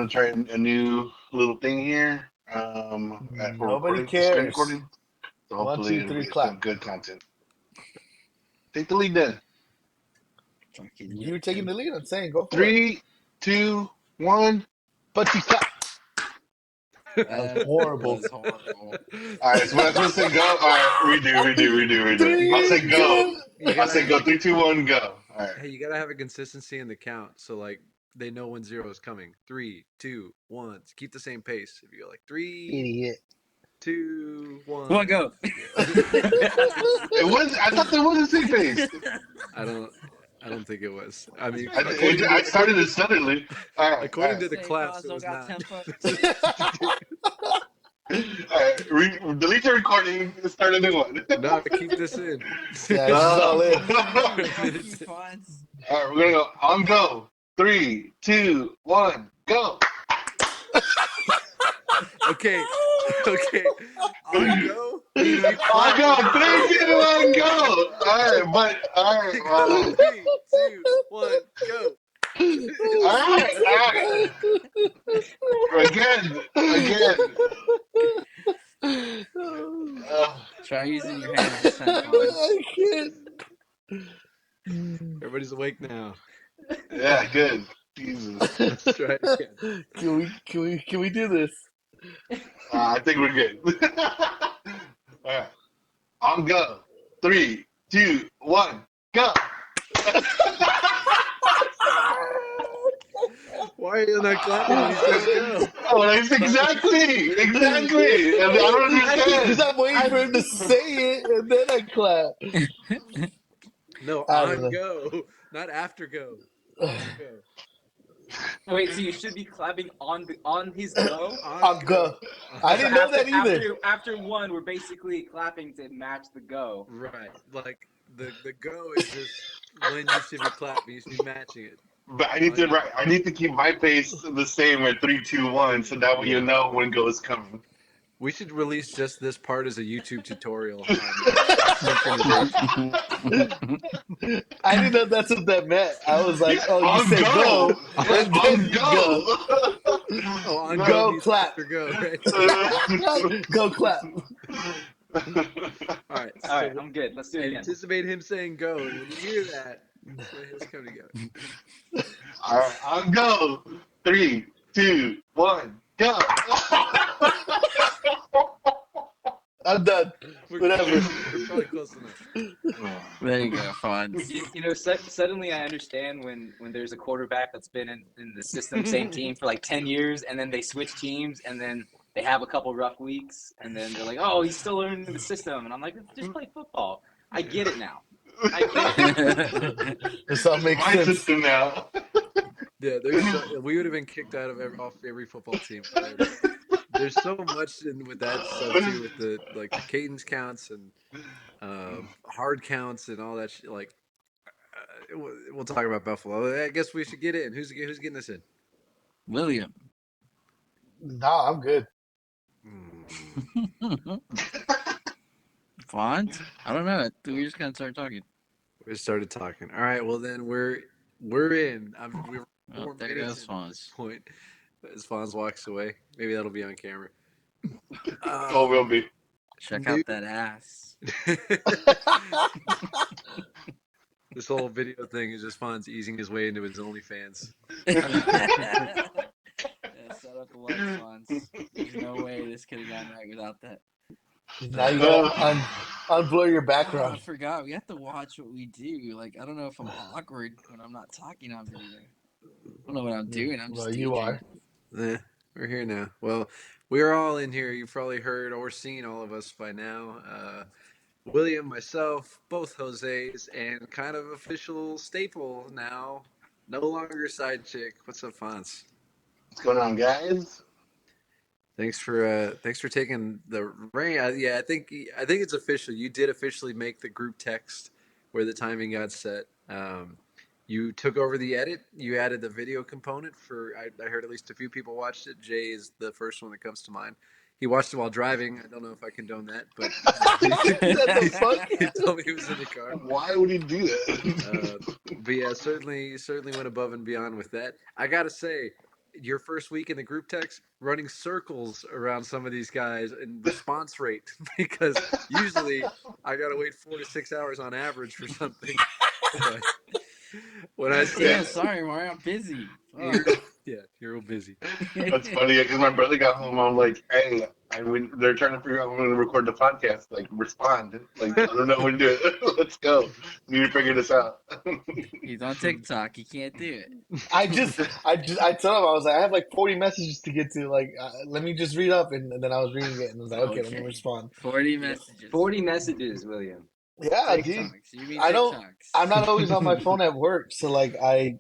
gonna try a new little thing here. For Nobody recording, screen cares. recording. So One, hopefully two, it'll three, be clap. some good content. Take the lead then. Fucking You're taking the lead. I'm saying, go for it. 3, 2, 1. But you clap. That was That horrible. was horrible. All right, so when I supposed to say go, all right, redo. I'll say Three, go. two. You I'll say gotta, go. 3, 2, 1, go. All right. hey, you gotta have a consistency in the count, so like they know when zero is coming. 3, 2, 1. Keep the same pace. If you go like 3, Idiot. 2, Come on, 1. go. It was. I thought there was a same pace. I don't, I don't think it was. I mean, I started it suddenly. All right, all according right. to the Say class, it Fonzo was got not. tempo. All right, delete your recording. Start a new one. No, keep this in. Yeah, this is all in. Fuck you, Fonz. All right, we're gonna go on go. 3, 2, 1, go. Okay, okay. On go. On go. 3, 2, 1, go. All right, well, 3, 2, 1, go. all right. Again. Try using your hands this time, Fonz. I can't. Everybody's awake now. Yeah, good. Jesus. Let's try it again. Can we do this? I think we're good. All right. On go. 3, 2, 1, go. Why are you not clapping when he says go? Oh, that's exactly. And I don't Because understand. I'm waiting for him to say it, and then I clap. No, I don't on know. go, not after go. On go. Wait, so you should be clapping on his go. I'll go. I didn't know that either. After one, we're basically clapping to match the go. Right, like the go is just when you should be clapping. You should be matching it. But I need to keep my pace the same at 3, 2, 1, so that way you know when go is coming. We should release just this part as a YouTube tutorial on synchronization. I didn't know that's what that meant. I was like, oh, you On say go. go, and then you go. Oh, on No. go, Go means clap. after go, right? Go clap. All right, so All right, I'm good. Let's do it again. anticipate him saying go, and when you hear that, it's coming to go. All right, on go. 3, 2, 1, go. I'm done. Whatever. We're probably close enough. There you go, Fonz. Suddenly I understand when there's a quarterback that's been in the system, same team for like 10 years, and then they switch teams, and then they have a couple rough weeks, and then they're like, oh, he's still learning the system. And I'm like, just play football. I get it now. This all makes My sense. system now. Yeah, we would have been kicked out of every football team. There's so much with that stuff too, with the cadence counts and hard counts and all that shit. Like, we'll talk about Buffalo. I guess we should get in. Who's getting us in? William. Nah, I'm good. Fonz? I don't know. We just kind of started talking. We started talking. All right. Well, then we're in. We're Oh, 4 there minutes goes in at this Fonz. point. As Fonz walks away, maybe that'll be on camera. Oh, will be. Check Dude. out that ass. This whole video thing is just Fonz easing his way into his OnlyFans. Yeah, set up the lights, Fonz. There's no way this could have gone right without that. Now you gotta unblur your Oh, I background. forgot. We have to watch what we do. Like, I don't know if I'm awkward when I'm not talking on video. I don't know what I'm doing. I'm just Well, you are. We're here now. Well, we're all in here. You've probably heard or seen all of us by now. William, myself, both Jose's, and kind of official staple now. No longer side chick. What's up, Fonz? What's going on, guys? Thanks for taking the reign. Yeah, I think it's official. You did officially make the group text where the timing got set. You took over the edit. You added the video component for. I heard at least a few people watched it. Jay is the first one that comes to mind. He watched it while driving. I don't know if I condone that, but he told me he was in the car. Why would he do that? But yeah, certainly went above and beyond with that. I gotta say, your first week in the group text running circles around some of these guys and response rate because usually I gotta wait 4 to 6 hours on average for something. But when I God see damn, Man, sorry, Mario, I'm busy. you're, Fuck. yeah, you're real busy. that's funny because my brother got home. I'm like, hey, they're trying to figure out when we're going to record the podcast. Like, respond. Like, I don't know when to do it. Let's go. We need to figure this out. He's on TikTok. He can't do it. I told him I was like, I have like 40 messages to get to. Like, let me just read up, and then I was reading it, and I was like, okay, let me Okay. respond. 40 Yeah. messages. 40 messages, William. Yeah, dude. TikToks. You mean I don't. I'm TikToks? not always on my phone at work, so like I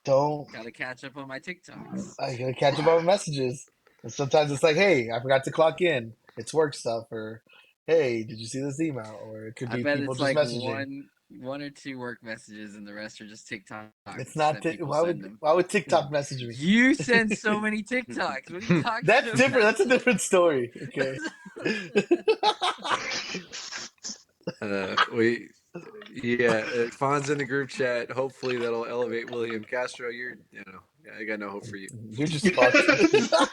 don't. Gotta catch up on my TikToks. I gotta catch up on my messages. And sometimes it's like, hey, I forgot to clock in. It's work stuff, or hey, did you see this email? Or it could I be bet people it's just like messaging. one or two work messages, and the rest are just It's TikToks not. that people Why send would them. why would TikTok message me? You send so many TikToks. What are you talking That's different. about? That's a different story. Okay. We Yeah, Fawn's in the group chat. Hopefully that'll elevate William Castro. I got no hope for you. You're just fucked.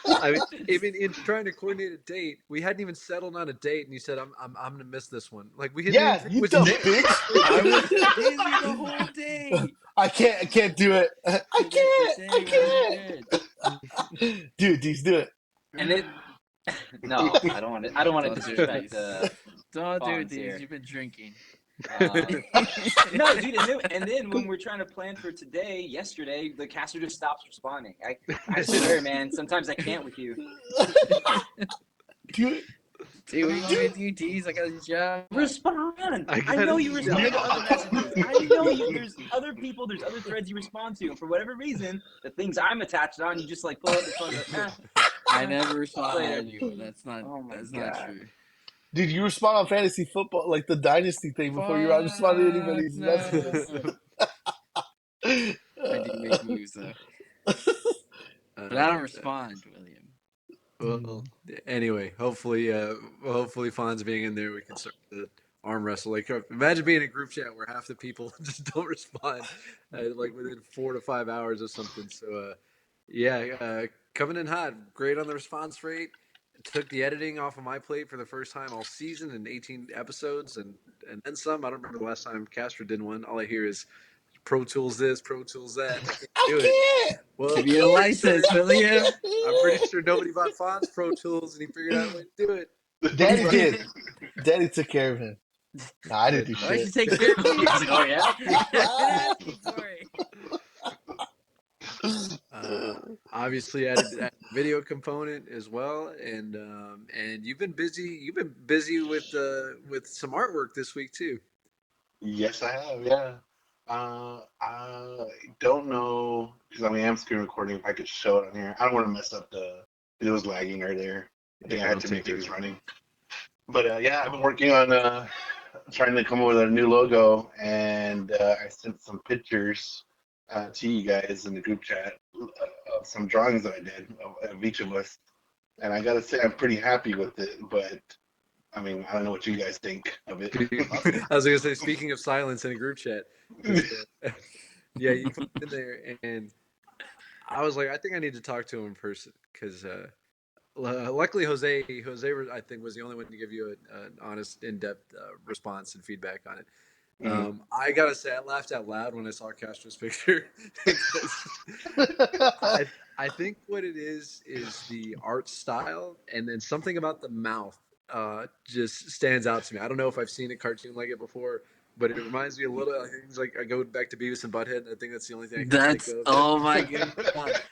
I mean, even in trying to coordinate a date, we hadn't even settled on a date, and you said, I'm gonna miss this one." Like we hadn't even Yeah, picked you which dumb day. bitch. I was busy the whole day. I can't do it. The day wasn't I good. can't. Dude, these do it. And it no, I don't want to Don't do it, disrespect Deez. Don't do it, Fonz Deez. here. You've been drinking. No, dude, and then when we're trying to plan for yesterday, the caster just stops responding. I swear, man, sometimes I can't with you. Dude, Dude, what do you want me to do, Deez? I got a job. Respond. I I got know it. you respond to other messages. I know you. There's other people. There's other threads you respond to. And for whatever reason, the things I'm attached on, you just like pull up your phone. And go, I never respond to later. anyone. That's not. Oh my That's not God. true. dude, you respond on fantasy football, like the dynasty thing, before you respond to Fuck anybody's no. messages. I do make moves though, but I don't respond, William. Well, anyway, hopefully Fawn's being in there, we can start the arm wrestle. Like, imagine being in a group chat where half the people just don't respond, like within 4 to 5 hours or something. So, coming in hot, great on the response rate. Took the editing off of my plate for the first time all season in 18 episodes, and then some. I don't remember the last time Castro did one. All I hear is Pro Tools this, Pro Tools that. I can't I do it. can't. Well, Give you a license, William. I'm pretty sure nobody bought Fonz Pro Tools, and he figured out a way to do it. Daddy did. Daddy took care of him. No, I didn't do Why shit. should take care of me? Oh yeah. I've been asking for it. Obviously, added that video component as well, and you've been busy. You've been busy with some artwork this week too. Yes, I have. Yeah. I don't know because I am screen recording. If I could show it on here, I don't want to mess up the. It was lagging earlier. I think I had too many things running. But yeah, I've been working on trying to come up with a new logo, and I sent some pictures to you guys in the group chat of some drawings that I did of each of us, and I gotta say I'm pretty happy with it. But I mean, I don't know what you guys think of it. I was gonna say, speaking of silence in a group chat, just, yeah, you put it in there, and I was like, I think I need to talk to him in person because luckily Jose, I think was the only one to give you an honest, in-depth response and feedback on it. Mhm. I gotta say, I laughed out loud when I saw Castro's picture because I think what it is the art style, and then something about the mouth just stands out to me. I don't know if I've seen a cartoon like it before, but it reminds me a little. I think it's like I go back to Beavis and Butthead, and I think that's the only thing I can think That's of. oh my god.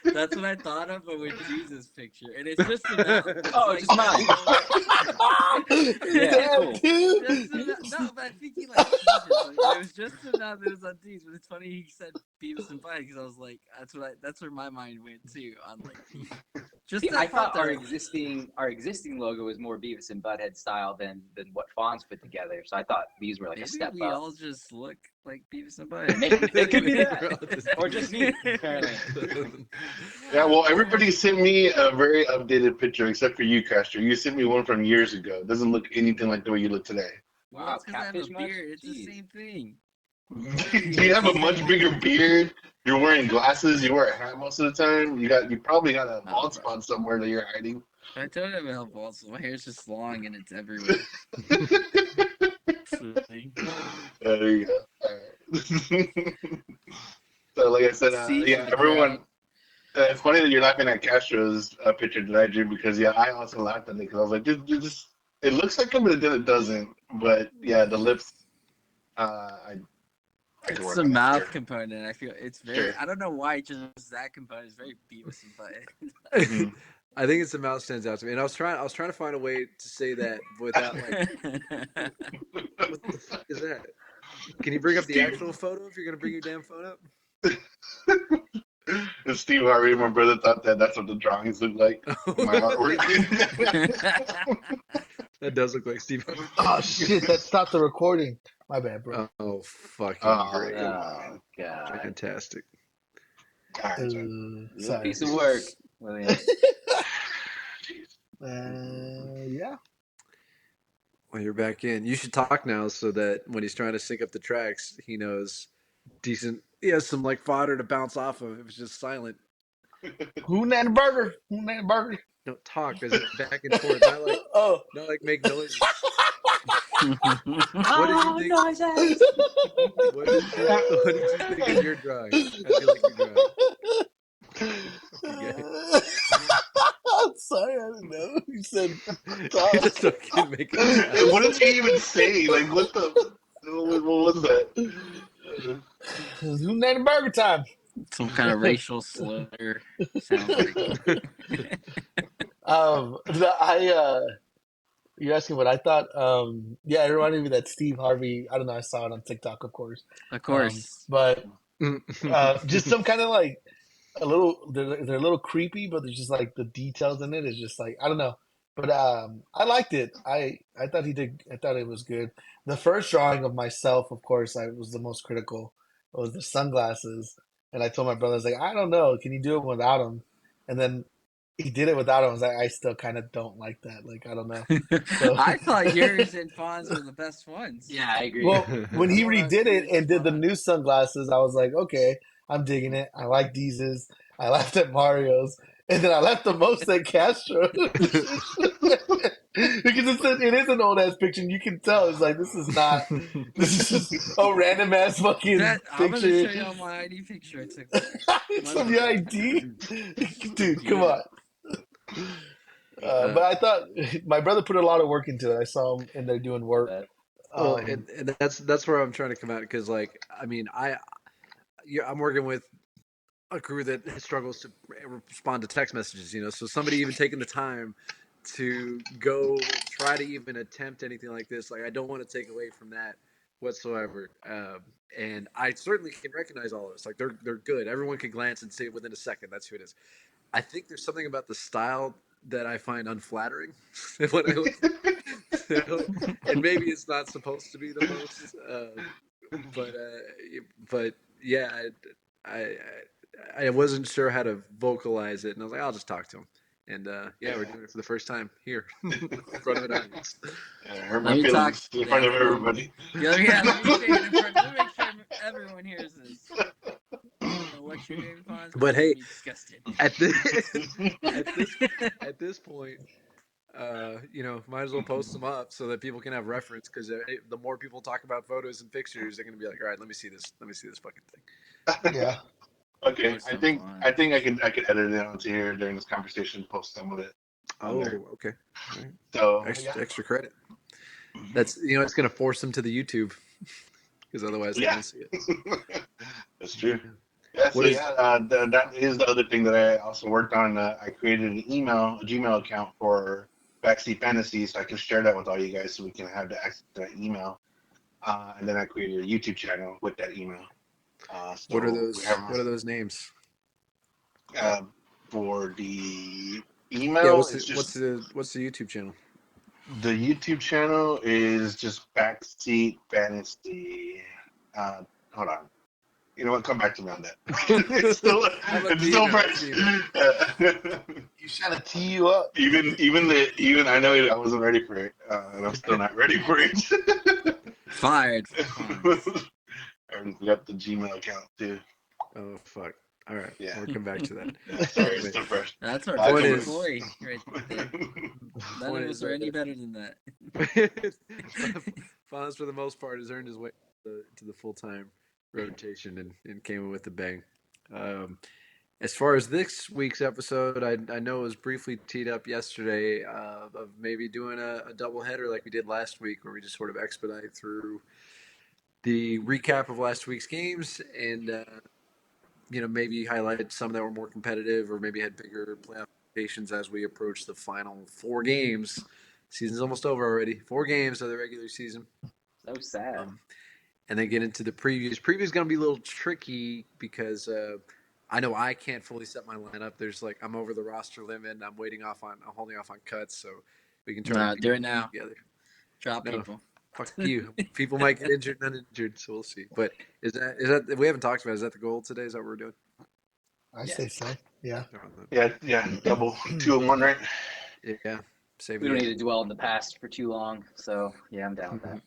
That's what I thought of, but with Jesus' picture, and it's just the mouth. It's Oh, like, just mine. Yeah, Damn, cool. dude. just the mouth. No, but I think he likes Jesus. Like, it was just the mouth that was on D's. But it's funny he said Beavis and Butthead because I was like, that's where my mind went too. On like, just See, the I thought our that- existing logo was more Beavis and Butthead style than what Fonz put together. So I thought these were like a maybe step we up. all just look like Beavis and Butthead. It could be that, We're all just- or just me. Apparently. Yeah, well, everybody sent me a very updated picture except for you, Castor. You sent me one from years ago. It doesn't look anything like the way you look today. Well, Wow, it's because I have a catfish much? beard. It's the Jeez. same thing. You have a much bigger beard. You're wearing glasses. You wear a hat most of the time. You probably got a bald bro. spot somewhere that you're hiding. I don't have a help also. My hair's just long and it's everywhere. See? There you go. All right. So, like I said, See for yeah, the everyone. crowd. It's funny that you're laughing at Castro's picture that I drew because yeah, I also laughed at it because I was like, dude, this it looks like him, but it doesn't. But yeah, the lips, I can It's work the on that. mouth Sure, component. I feel it's very. sure. I don't know why just that component is very Beavis and Butthead. Hmm. I think it's the mouth stands out to me, and I was trying to find a way to say that without like, what the fuck is that? Can you bring up the Steve, actual photo if you're gonna bring your damn phone up? Steve Harvey, my brother thought that that's what the drawings look like. My artwork. That does look like Steve. Oh shit! That stopped the recording. My bad, bro. Oh, fucking Oh, great. come Oh on. God, Fantastic. All right, son. good Sorry. piece of work, William. Jeez. Yeah. Well, you're back in. You should talk now so that when he's trying to sync up the tracks, he knows decent. He has some like fodder to bounce off of. It was just silent. Who nan burger? Who nan burger? Don't talk as in back and forth, Oh. not like make noises. What did you Oh, think? noises. What did you think of your drawing? How'd you like your drawing? Fucking guy. I'm sorry, I didn't know. You said He talk. just fucking making And what sounds. did he even say? Like, what the? What was that? Who nan burger time? Some kind of racial slur. Sounds like. You're asking what I thought. Yeah, it reminded me that Steve Harvey. I don't know. I saw it on TikTok, of course. Of course. But just some kind of like a little. They're a little creepy, but there's just like the details in it is just like I don't know. But I liked it. I thought he did. I thought it was good. The first drawing of myself, of course, I was the most critical. It was the sunglasses, and I told my brother, I was like, I don't know, can you do it without them? And then he did it without them. I was like, I still kind of don't like that. Like, I don't know. So, I thought yours and Fawn's were the best ones. Yeah, I agree. well, when he Oh, that's redid it yours and is did the fun. new sunglasses, I was like, okay, I'm digging it. I like Deez's. I laughed at Mario's. And then I left the most at Castro. Because it is an old ass picture, and you can tell it's like this is just a random ass fucking I'm gonna picture. show y'all my ID picture I took. It's Mother from your God. ID, dude. Come Yeah. on. But I thought my brother put a lot of work into it. I saw him in there doing work. But Well, Um, and that's where I'm trying to come at because, like, I mean, I'm working with a crew that struggles to respond to text messages. So somebody even taking the time to go try to even attempt anything like this, like, I don't want to take away from that whatsoever. And I certainly can recognize all of this. Like, they're good. Everyone can glance and see it within a second. That's who it is. I think there's something about the style that I find unflattering when I look. And maybe it's not supposed to be the most, but yeah, I I wasn't sure how to vocalize it, and I was like, I'll just talk to him. And yeah, we're doing it for the first time here in front of an audience. Yeah, I hurt Let my me talk. feelings in Yeah, front of let me. everybody. Yeah, let me say it in front. Let me make sure everyone hears this. I don't know what you're doing, Fonz, but But it made hey, me disgusted. at this at this point, might as well post them up so that people can have reference. Because the more people talk about photos and pictures, they're gonna be like, all right, let me see this. Let me see this fucking thing. yeah. Okay, Post I some think Fonz. I think I could edit it onto here during this conversation, post some of it on Oh, there. okay. All right. So yeah, Extra credit. That's it's gonna force them to the YouTube because otherwise they yeah, won't see it. that's true. Yeah. Yeah, so What is? yeah, that is the other thing that I also worked on. I created a Gmail account for Backseat Fantasy, so I can share that with all you guys, so we can have the access to that email. And then I created a YouTube channel with that email. What are So we have those? What are those names? uh, for the Yeah. email, it's just What's the YouTube channel? the YouTube channel is just Backseat Fantasy. Hold on. You know what? Come back to me on that. it's still, How about it's the still email? What's the email? He's trying to tee you up. even I know I wasn't ready for it, and I'm still not ready for it. Fired for Fonz. And we got the Gmail account too. Oh fuck! All right, Yeah. we'll come back to that. Yeah, sorry, it's Anyway, still fresh. That's our I Point best come is, employee right there. None point of is, us are any better than that. Fonz, for the most part, has earned his way to the full time rotation and came in with a bang. Um, as far as this week's episode, I know it was briefly teed up yesterday of maybe doing a double header like we did last week, where we just sort of expedite through the recap of last week's games and maybe highlight some that were more competitive or maybe had bigger playoff implications as we approach the final 4 games. Season's almost over already. 4 games of the regular season. So sad. And then get into the previews. Previews going to be a little tricky because I know I can't fully set my lineup. There's I'm over the roster limit. And I'm holding off on cuts, so we can try to Nah, piece do it it now. together. Drop No, people. fuck you. People might get injured, not injured, so we'll see. But is that we haven't talked about? Is that the goal today? Is that what we're doing? I say so. Yeah. Yeah, double 2-1, right? Yeah, same We don't here. need to dwell in the past for too long. So yeah, I'm down with that.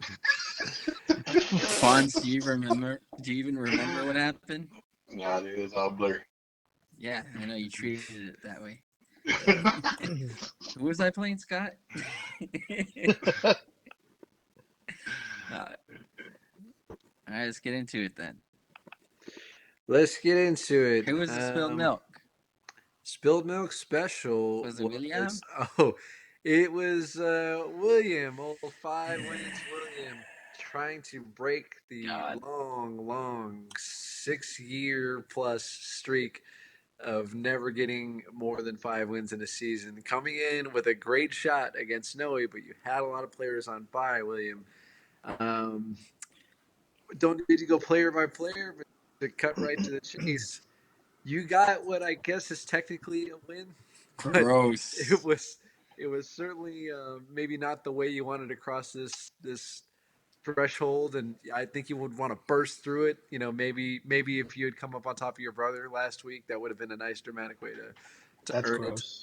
Fonz, do you remember? Do you even remember what happened? Nah, dude, it's all blur. Yeah, I know you treated it that way. Who was I playing, Scott? All right, let's get into it then. Let's get into it. Who was the spilled milk? Spilled milk special Was it William? It was William. Old 5 wins William trying to break the God. long 6-year plus streak of never getting more than 5 wins in a season. Coming in with a great shot against Snowy, but you had a lot of players on bye, William. Don't need to go player by player, but to cut right to the chase, you got what I guess is technically a win, but Gross. it was certainly maybe not the way you wanted to cross this threshold, and I think you would want to burst through it. Maybe if you had come up on top of your brother last week, that would have been a nice dramatic way to That's earn it. gross.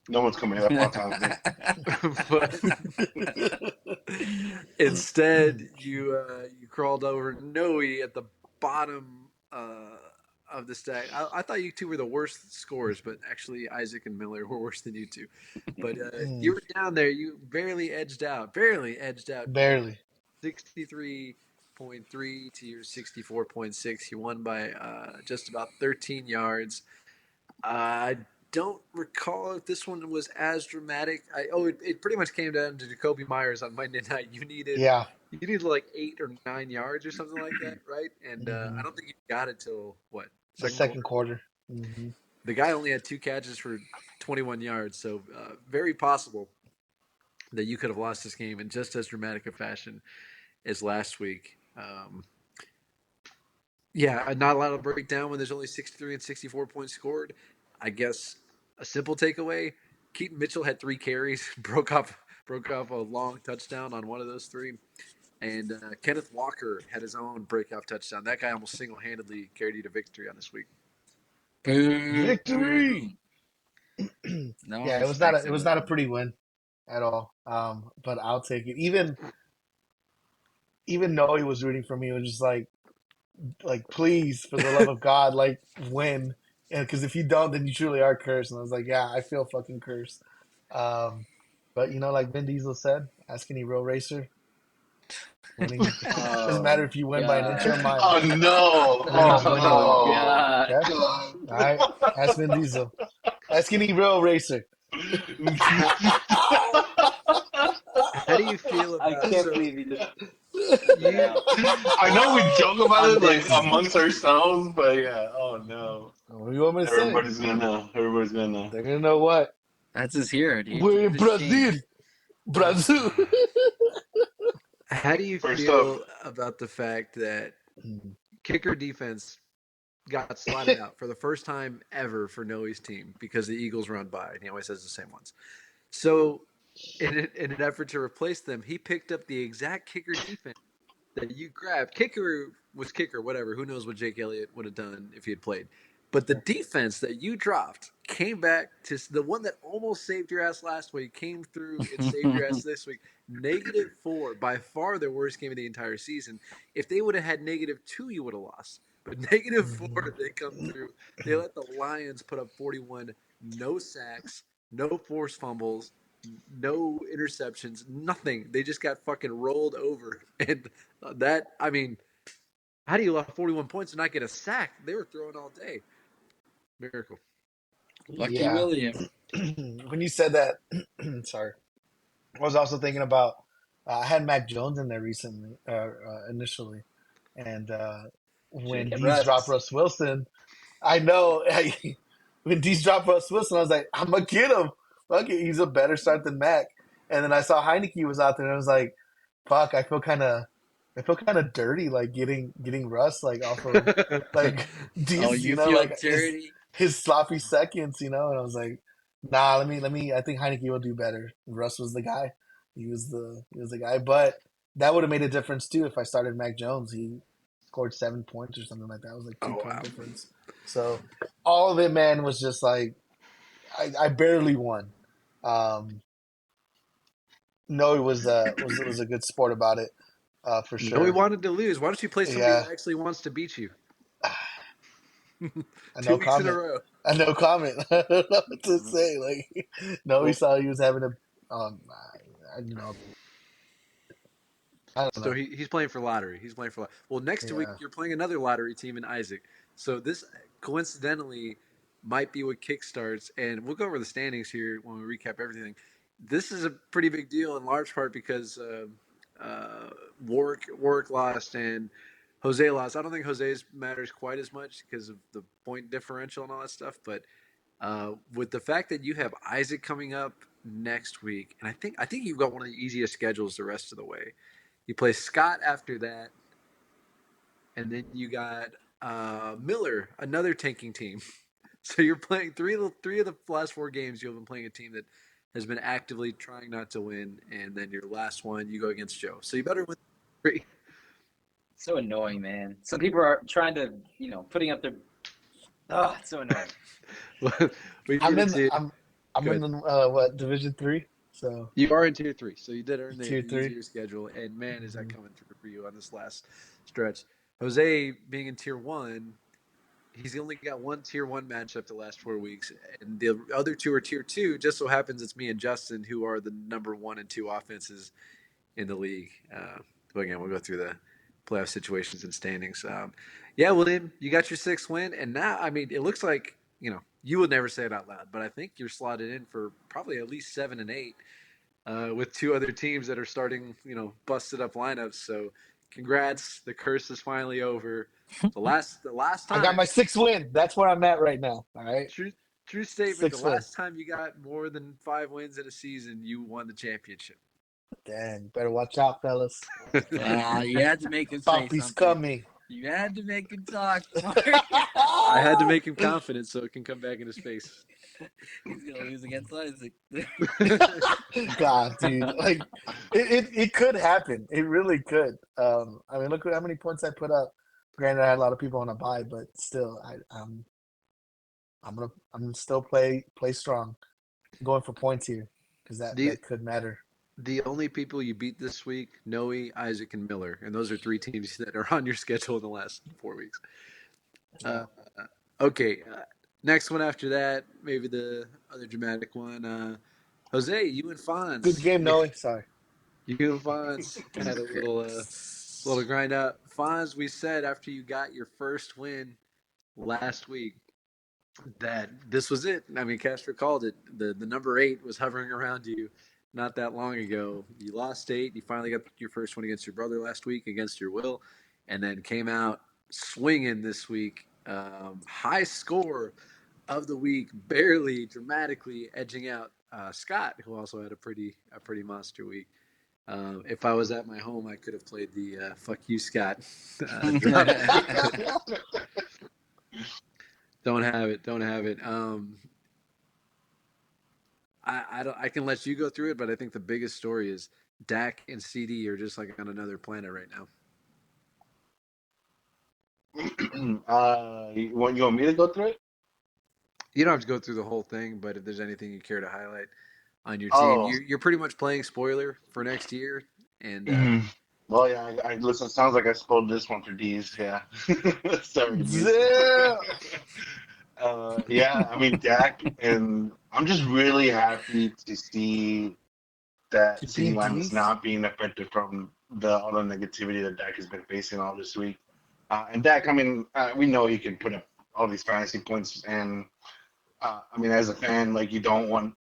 No one's coming up on top of me. But instead, you crawled over Noe at the bottom of the stack. I thought you two were the worst scorers, but actually Isaac and Miller were worse than you two. But you were down there. You barely edged out. Barely. 63.3 to your 64.6. You won by just about 13 yards. I don't recall if this one was as dramatic. It pretty much came down to Jacoby Myers on Monday night. Yeah. You needed like 8 or 9 yards or something like that, right? And I don't think you got it till what The second second quarter. quarter. The guy only had 2 catches for 21 yards, so very possible that you could have lost this game in just as dramatic a fashion as last week. Not a lot of breakdown when there's only 63 and 64 points scored. I guess a simple takeaway: Keaton Mitchell had 3 carries, broke off a long touchdown on one of those 3, and Kenneth Walker had his own breakout touchdown. That guy almost single-handedly carried you to victory on this week. Victory! No one Yeah, respects it him was not a pretty win at all. But I'll take it. Even though he was rooting for me, it was just like please, for the love of God, like win. And because if you don't, then you truly are cursed. And I was like, yeah, I feel fucking cursed. But like Vin Diesel said, ask any road racer. Winning doesn't matter if you win by an inch or a God. mile. Oh no! Winning's winning. Oh Oh God. Okay, God! all right. Ask Vin Diesel. Ask any real racer. How do you feel I about can't believe you just. you? Yeah. I know we joke about I'm it like Vince. amongst ourselves, but yeah. Oh no! What do you want me to say? Everybody's gonna know. Everybody's gonna know. They're gonna know what That's his hero, dude. we're Keep in the shame. Brazil. Brazil. How do you First up, feel about the fact that kicker defense got slotted out for the first time ever for Noe's team because the Eagles run by, and he always has the same ones. So, in an effort to replace them, he picked up the exact kicker defense that you grabbed. Kicker was kicker, whatever. Who knows what Jake Elliott would have done if he had played. But the defense that you dropped came back to the one that almost saved your ass last week, came through and saved your ass this week. -4, by far their worst game of the entire season. If they would have had -2, you would have lost. But -4, they come through. They let the Lions put up 41, no sacks, no forced fumbles, no interceptions, nothing. They just got fucking rolled over. And that, I mean, how do you allow 41 points and not get a sack? They were throwing all day. Miracle. Lucky Yeah. William. When you said that, sorry, I was also thinking about I had Mac Jones in there recently, initially, and Should have when kept D's dropped Russ. Russ Wilson, I know when D's dropped Russ Wilson, I was like, I'm gonna get him. Fuck it, he's a better start than Mac. And then I saw Heineke was out there, and I was like, fuck, I feel kind of dirty, like getting Russ like off of like Oh, D's, you feel like dirty? his sloppy seconds, and I was like, nah, let me. I think Heineke will do better. Russ was the guy. He was the guy, but that would have made a difference too if I started Mac Jones. He scored 7 points or something like that. It was like two Oh point wow. difference. So all of it, man, was just like I barely won. Um, no, it was a good sport about it, for No, he sure. wanted to lose. Why don't you play somebody Yeah, that actually wants to beat you? no 2 weeks in a comment. row. No comment. I don't know what to say. Like, no, he Well, saw he was having a, I don't so know. he's playing for lottery. He's playing for well. Next week Yeah. you're playing another lottery team in Isaac. So this coincidentally might be what kickstarts, and we'll go over the standings here when we recap everything. This is a pretty big deal in large part because uh, Warwick lost and Jose lost. I don't think Jose's matters quite as much because of the point differential and all that stuff, but with the fact that you have Isaac coming up next week, and I think you've got one of the easiest schedules the rest of the way. You play Scott after that, and then you got Miller, another tanking team. So you're playing three of the last 4 games. You've been playing a team that has been actively trying not to win, and then your last one you go against Joe. So you better win 3. So annoying, man. Some people are trying to, putting up their. Oh, it's so annoying. We I'm needed in. to. I'm Go in ahead. the what Division 3? So You are in tier 3, so you did earn the Tier 3. easier schedule. And man, is that Mhm. coming through for you on this last stretch. Jose being in tier 1, he's only got one tier 1 matchup the last 4 weeks, and the other 2 are tier 2. Just so happens it's me and Justin who are the number 1 and 2 offenses in the league. But again, we'll go through the playoff situations and standings. Yeah, William, you got your 6th win, and now I mean, it looks like you would never say it out loud, but I think you're slotted in for probably at least 7 and 8 with 2 other teams that are starting, busted up lineups. So, congrats! The curse is finally over. The last I got time, my 6th win. That's where I'm at right now. All right, true true statement. The 6th win. last time you got more than 5 wins in a season, you won the championship. Dang, better watch out, fellas. You had to make him say Poppy's something. coming. You had to make him talk, Mark. I had to make him confident so it can come back in his face. He's gonna lose against Isaac. God, dude, like it could happen. It really could. I mean, look at how many points I put up. Granted, I had a lot of people on a bye, but still, I'm gonna still play strong. I'm going for points here because that the that could matter. the only people you beat this week, Noe, Isaac, and Miller, and those are 3 teams that are on your schedule in the last 4 weeks. Uh, Yeah. okay, next one after that, maybe the other dramatic one. Jose, you and Good Fonz, game, Noe. Sorry. you and Fonz had a little grind out. Fonz, we said after you got your first win last week that this was it. I mean, Castro called it. The number 8 was hovering around you not that long ago. You lost 8. You finally got your first one against your brother last week against your will, and then came out swinging this week. High score of the week, barely dramatically edging out Scott, who also had a pretty monster week. If I was at my home, I could have played the "fuck you, Scott" drop. Don't have it. Don't have it. I can let you go through it, but I think the biggest story is Dak and CD are just like on another planet right now. You want me to go through it? You don't have to go through the whole thing, but if there's anything you care to highlight on your team, Oh, you're pretty much playing spoiler for next year, and well, yeah. I listen. Sounds like I spoiled this one for D's. Yeah. Sorry, D's. Yeah. Yeah. I mean, Dak, and I'm just really happy to see that Keep CeeDee being Lamb is D's. not being affected from all the negativity that Dak has been facing all this week. And Dak, I mean, we know he can put up all these fantasy points, and I mean, as a fan, like you don't want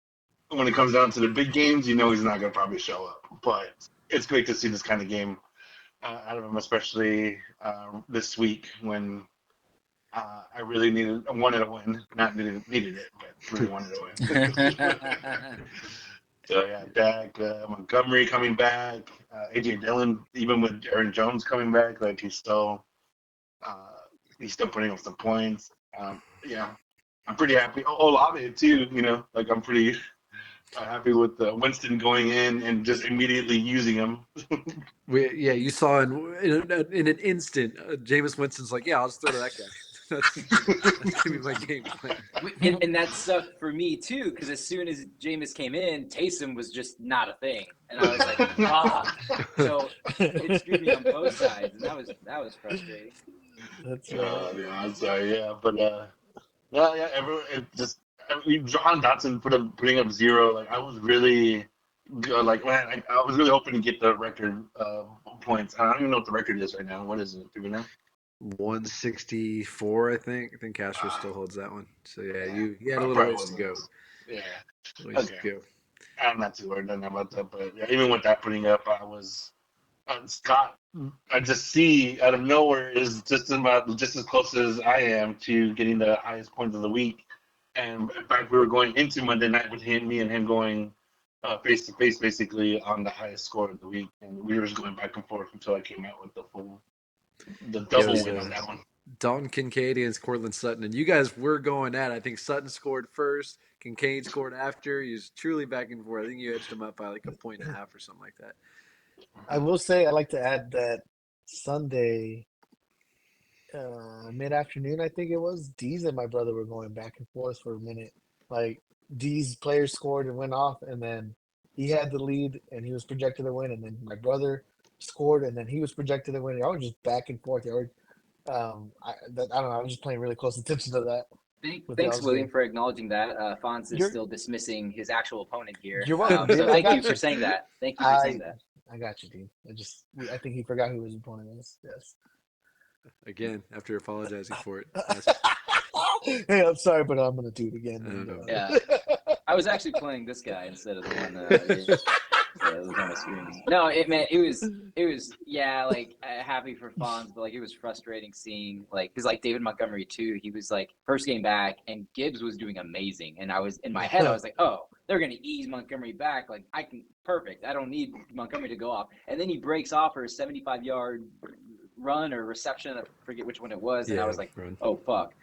when it comes down to the big games, you know he's not going to probably show up. But it's great to see this kind of game out of him, especially this week when I wanted a win, not needed it, but really wanted a win. So yeah, Dak, Montgomery coming back, AJ Dillon, even with Aaron Jones coming back, like uh, he's still putting up some points. Yeah, I'm pretty happy. Olave too, you know, like I'm pretty happy with Winston going in and just immediately using him. yeah, you saw in an instant, Jameis Winston's like, yeah, I'll just throw to that guy. That's gonna be my game plan. And that sucked for me too, because as soon as Jameis came in, Taysom was just not a thing, and I was like, "Fuck!" So it screwed me on both sides, and that was frustrating. That's right. Yeah, I'm sorry, yeah, but yeah, everyone it just John Dotson putting up zero. Like I was really like man, I was really hoping to get the record points. I don't even know what the record is right now. What is it? Do we know? 164, I think. I think Castro still holds that one. So yeah, Yeah, you had a little probably ways to wasn't. go. Yeah. A ways Okay. to go. I'm not too worried about that, but yeah, even with that putting up, I was Scott. I just see out of nowhere is just as close as I am to getting the highest points of the week. And in fact, we were going into Monday night with me and him going face to face, basically on the highest score of the week, and we were just going back and forth until I came out with the Yeah, it double was win on that one. Dalton Kincaid against Cortland Sutton, and you guys were going at it. I think Sutton scored first, Kincaid scored after. He was truly back and forth. I think you edged him up by like a point and a half or something like that. I will say I like to add that Sunday mid afternoon, I think it was. D's and my brother were going back and forth for a minute. Like D's players scored and went off, and then he had the lead and he was projected to win, and then my brother scored and then he was projected to win. I was just back and forth. I don't know. I was just paying really close attention to that with Thanks, y'all's William, game. for acknowledging that. Fonz is You're still dismissing his actual opponent here. you're welcome, So dude. I thank you got for you. saying that. Thank you for saying I that. I got you, dude. I think he forgot who his opponent was. Yes. Again, after apologizing for it. Hey, I'm sorry, but I'm gonna do it again. And, Yeah, I was actually playing this guy instead of the one that was on my screen. No, it was yeah, like happy for Fonz, but like it was frustrating seeing like because like David Montgomery too, he was like first game back and Gibbs was doing amazing, and I was in my head I was like, oh, they're gonna ease Montgomery back, like I can perfect, I don't need Montgomery to go off, and then he breaks off for a 75-yard run or reception, I forget which one it was, and I Yeah, was like, run. oh fuck.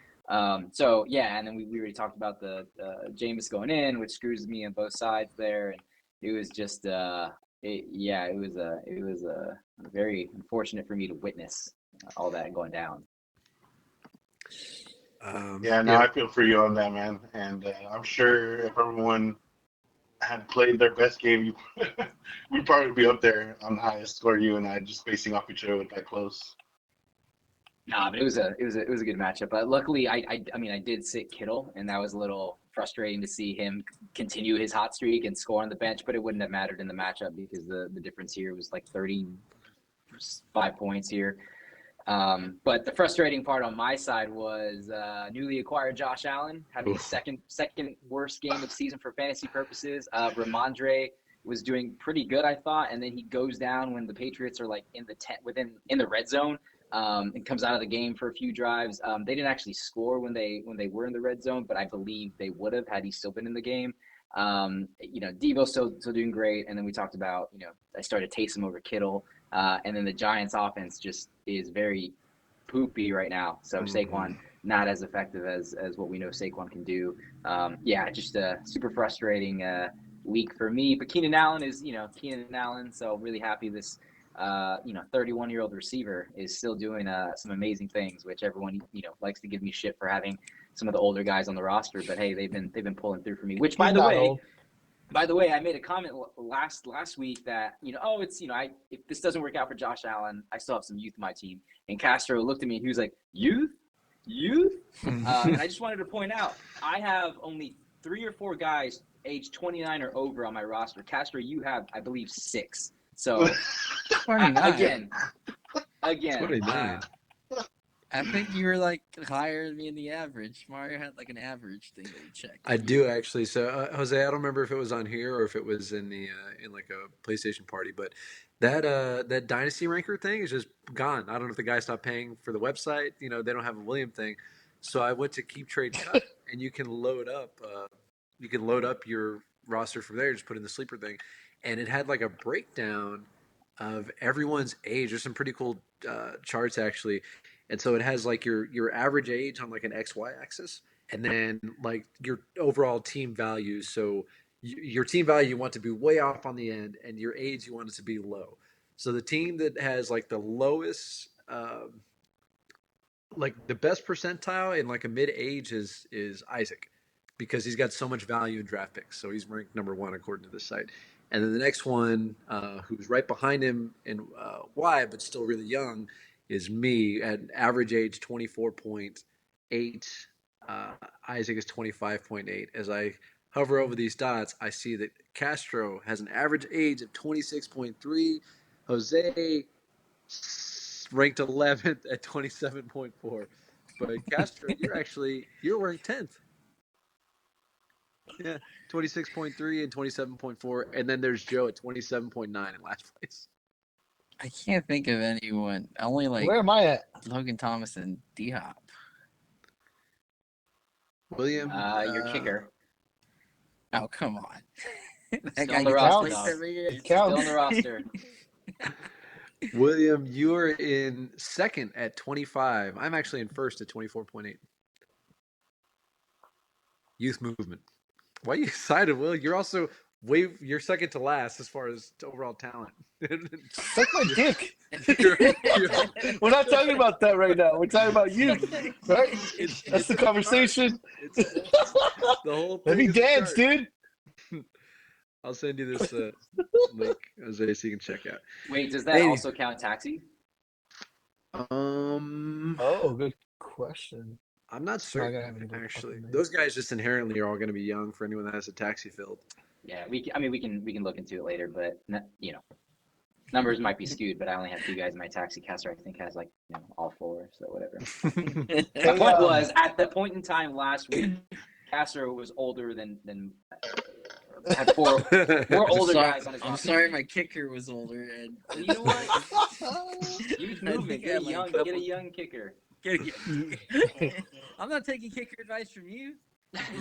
So yeah, and then we already talked about the Jameis going in, which screws me on both sides there, and it was just it was very unfortunate for me to witness all that going down. Yeah, no, Yeah, I feel for you on that, man. And I'm sure if everyone had played their best game, we'd probably be up there on the highest score. You and I just facing off each other with that close. Nah, but it was a good matchup. But luckily, I mean I did sit Kittle, and that was a little frustrating to see him continue his hot streak and score on the bench. But it wouldn't have mattered in the matchup because the difference here was like 35 points here. But the frustrating part on my side was newly acquired Josh Allen having his second worst game of the season for fantasy purposes. Ramondre was doing pretty good, I thought, and then he goes down when the Patriots are like in the in the red zone. And comes out of the game for a few drives. They didn't actually score when they were in the red zone, but I believe they would have had he still been in the game. Debo's still doing great, and then we talked about I started Taysom over Kittle. And then the Giants' offense just is very poopy right now. So Saquon not as effective as what we know Saquon can do. Yeah, just a super frustrating week for me. But Keenan Allen is Keenan Allen, so really happy this 31-year-old receiver is still doing some amazing things, which everyone likes to give me shit for having some of the older guys on the roster. But hey, they've been pulling through for me. Which, He's by the not way, old. I made a comment last week that it's if this doesn't work out for Josh Allen, I still have some youth in my team. And Castro looked at me and he was like, "Youth, youth," and I just wanted to point out I have only 3 or 4 guys age 29 or over on my roster. Castro, you have, I believe, 6. So 29. again, 29. I think you were like higher than me in the average. Mario had like an average thing that he checked. I do actually. So Jose, I don't remember if it was on here or if it was in the in like a PlayStation party, but that Dynasty ranker thing is just gone. I don't know if the guy stopped paying for the website. They don't have a William thing. So I went to Keep Trade Cut, and you can load up your roster from there. Just put in the sleeper thing, and it had like a breakdown of everyone's age. There's some pretty cool charts actually, and so it has like your average age on like an XY axis, and then like your overall team value. So your team value you want to be way off on the end, and your age you want it to be low. So the team that has like the lowest, like the best percentile in like a mid age is Isaac, because he's got so much value in draft picks. So he's ranked number 1 according to this site. And then the next one, who's right behind him in Y, but still really young, is me at average age 24.8. Isaac is 25.8. As I hover over these dots, I see that Castro has an average age of 26.3. Jose ranked 11th at 27.4. But Castro, you're ranked 10th. Yeah, 26.3 and 27.4, and then there's Joe at 27.9 in last place. I can't think of anyone. Only like Where am I at? Logan Thomas and D Hop. William, your kicker. Oh, come on. Still on the roster, dog. It Still counts. on the roster. William, you are in second at 25. I'm actually in first at 24.8. Youth movement. Why are you excited, Will? You're also you're second to last as far as overall talent. Suck my dick. You're- We're not talking about that right now. We're talking about you, right? That's the conversation. the whole Let thing me is a dance, chart. dude. I'll send you this link, Jose, so you can check out. Wait, does that also count taxi? Oh, good question. I'm not It's not gonna certain have anybody actually. fucking Those guys just inherently are all going to be young for anyone that has a taxi filled. Yeah, we can look into it later, but numbers might be skewed. But I only have 2 guys in my taxi. Caster, I think, has like all 4, so whatever. My point was, at the point in time last week, Caster was older than had 4 older guys on his roster. I'm sorry, my kicker was older. And you know what? Youth I movement. think I had like Get a young kicker. I'm not taking kicker advice from you.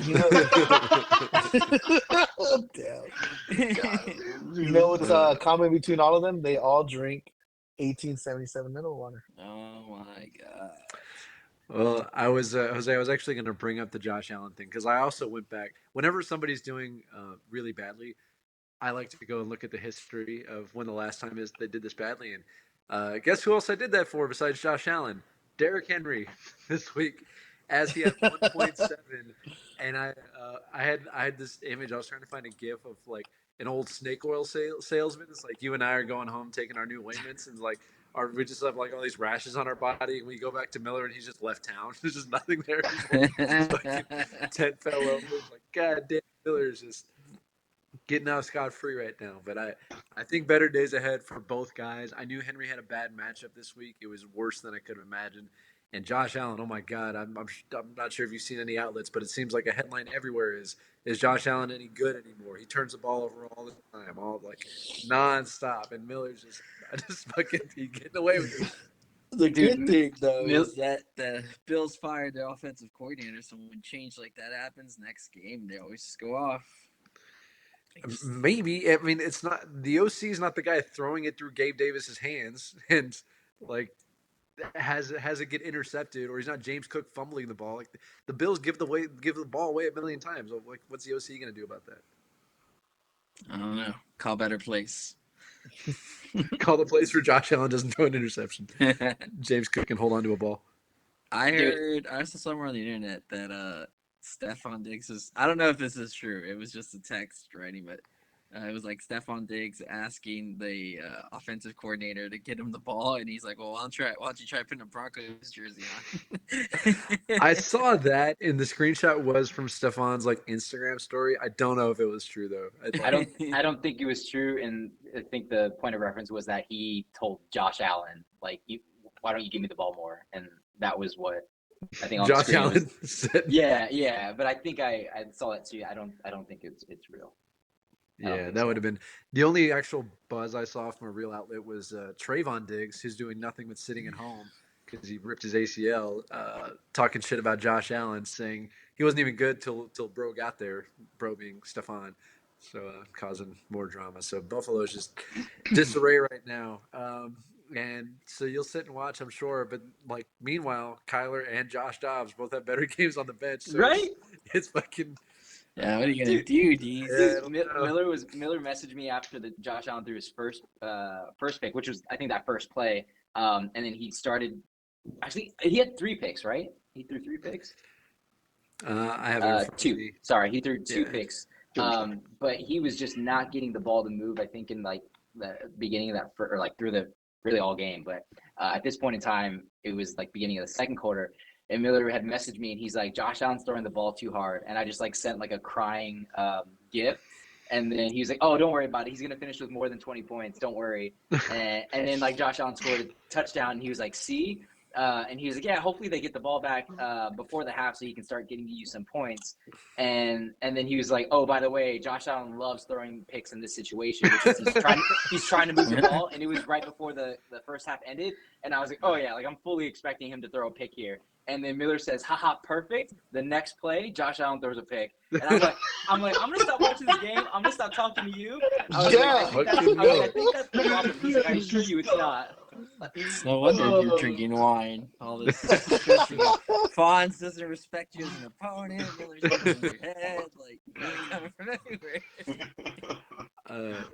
You know, you know what's common between all of them? They all drink 1877 mineral water. Oh my god. Well, I was Jose. I was actually going to bring up the Josh Allen thing because I also went back. Whenever somebody's doing really badly, I like to go and look at the history of when the last time is they did this badly. And guess who else I did that for besides Josh Allen? Derrick Henry this week, as he had 1.7. And I had this image. I was trying to find a GIF of like an old snake oil salesman. It's like you and I are going home taking our new ointments, and like we just have like all these rashes on our body, and we go back to Miller, and he's just left town. There's just nothing there. Fucking tent fell over. Like, God damn, Miller's just getting out scot free right now. But I think better days ahead for both guys. I knew Henry had a bad matchup this week. It was worse than I could have imagined. And Josh Allen, oh my God, I'm not sure if you've seen any outlets, but it seems like a headline everywhere is Josh Allen any good anymore? He turns the ball over all the time, all like nonstop. And Miller's just fucking getting away with it. The good thing though Mil- is that the Bills fired their offensive coordinator, so when change like that happens next game, they always just go off. Maybe. I mean, it's not the OC is not the guy throwing it through Gabe Davis's hands and like has it get intercepted, or he's not James Cook fumbling the ball. Like the Bills give the ball away a million times. Like, what's the OC going to do about that? I don't know. Call better place. Call the plays for Josh Allen doesn't throw an interception. James Cook can hold on to a ball. I saw somewhere on the internet that Stephon Diggs is. I don't know if this is true. It was just a text writing, but it was like Stephon Diggs asking the offensive coordinator to get him the ball, and he's like, "Well, why don't you try putting a Broncos jersey on?" I saw that, and the screenshot was from Stefan's like Instagram story. I don't know if it was true though. I don't think it was true, and I think the point of reference was that he told Josh Allen, like, "Why don't you give me the ball more?" And that was what I think on the Josh screen. Allen said. Yeah, but I think I saw that too. I don't think it's real. Yeah, that would have been the only actual buzz I saw from a real outlet was Trayvon Diggs, who's doing nothing but sitting at home because he ripped his ACL, talking shit about Josh Allen, saying he wasn't even good till Bro got there. Bro being Stefan, so causing more drama. So Buffalo's just disarray right now. And so you'll sit and watch, I'm sure. But like, meanwhile, Kyler and Josh Dobbs both have better games on the bench. So Right? it's fucking. Yeah, what are you gonna do, Deez? Miller messaged me after the Josh Allen threw his first pick, which was I think that first play, and then he started. Actually, he had 3 picks, right? He threw 3 picks. I have it in front of 2. me. Sorry, he threw 2 Yeah. picks. But he was just not getting the ball to move. I think in like the beginning of that, or like through the really all game. But at this point in time, it was like beginning of the second quarter. And Miller had messaged me, and he's like, "Josh Allen's throwing the ball too hard," and I just like sent like a crying gif, and then he was like, "Oh, don't worry about it. He's gonna finish with more than 20 points. Don't worry." And then like Josh Allen scored a touchdown, and he was like, "See." And he was like, "Yeah, hopefully they get the ball back before the half, so he can start getting you some points." And then he was like, "Oh, by the way, Josh Allen loves throwing picks in this situation, which is he's trying to move the ball." And it was right before the first half ended, and I was like, "Oh yeah, like I'm fully expecting him to throw a pick here." And then Miller says, "Haha, perfect." The next play, Josh Allen throws a pick, and I'm like, I'm gonna stop watching this game. I'm gonna stop talking to you. I was like, I think that's the problem. He's like, "I assure you, it's not." It's no wonder you're drinking wine. All this discussion. Fonz doesn't respect you as an opponent. Miller's getting in your head. Like, you got it coming from everywhere.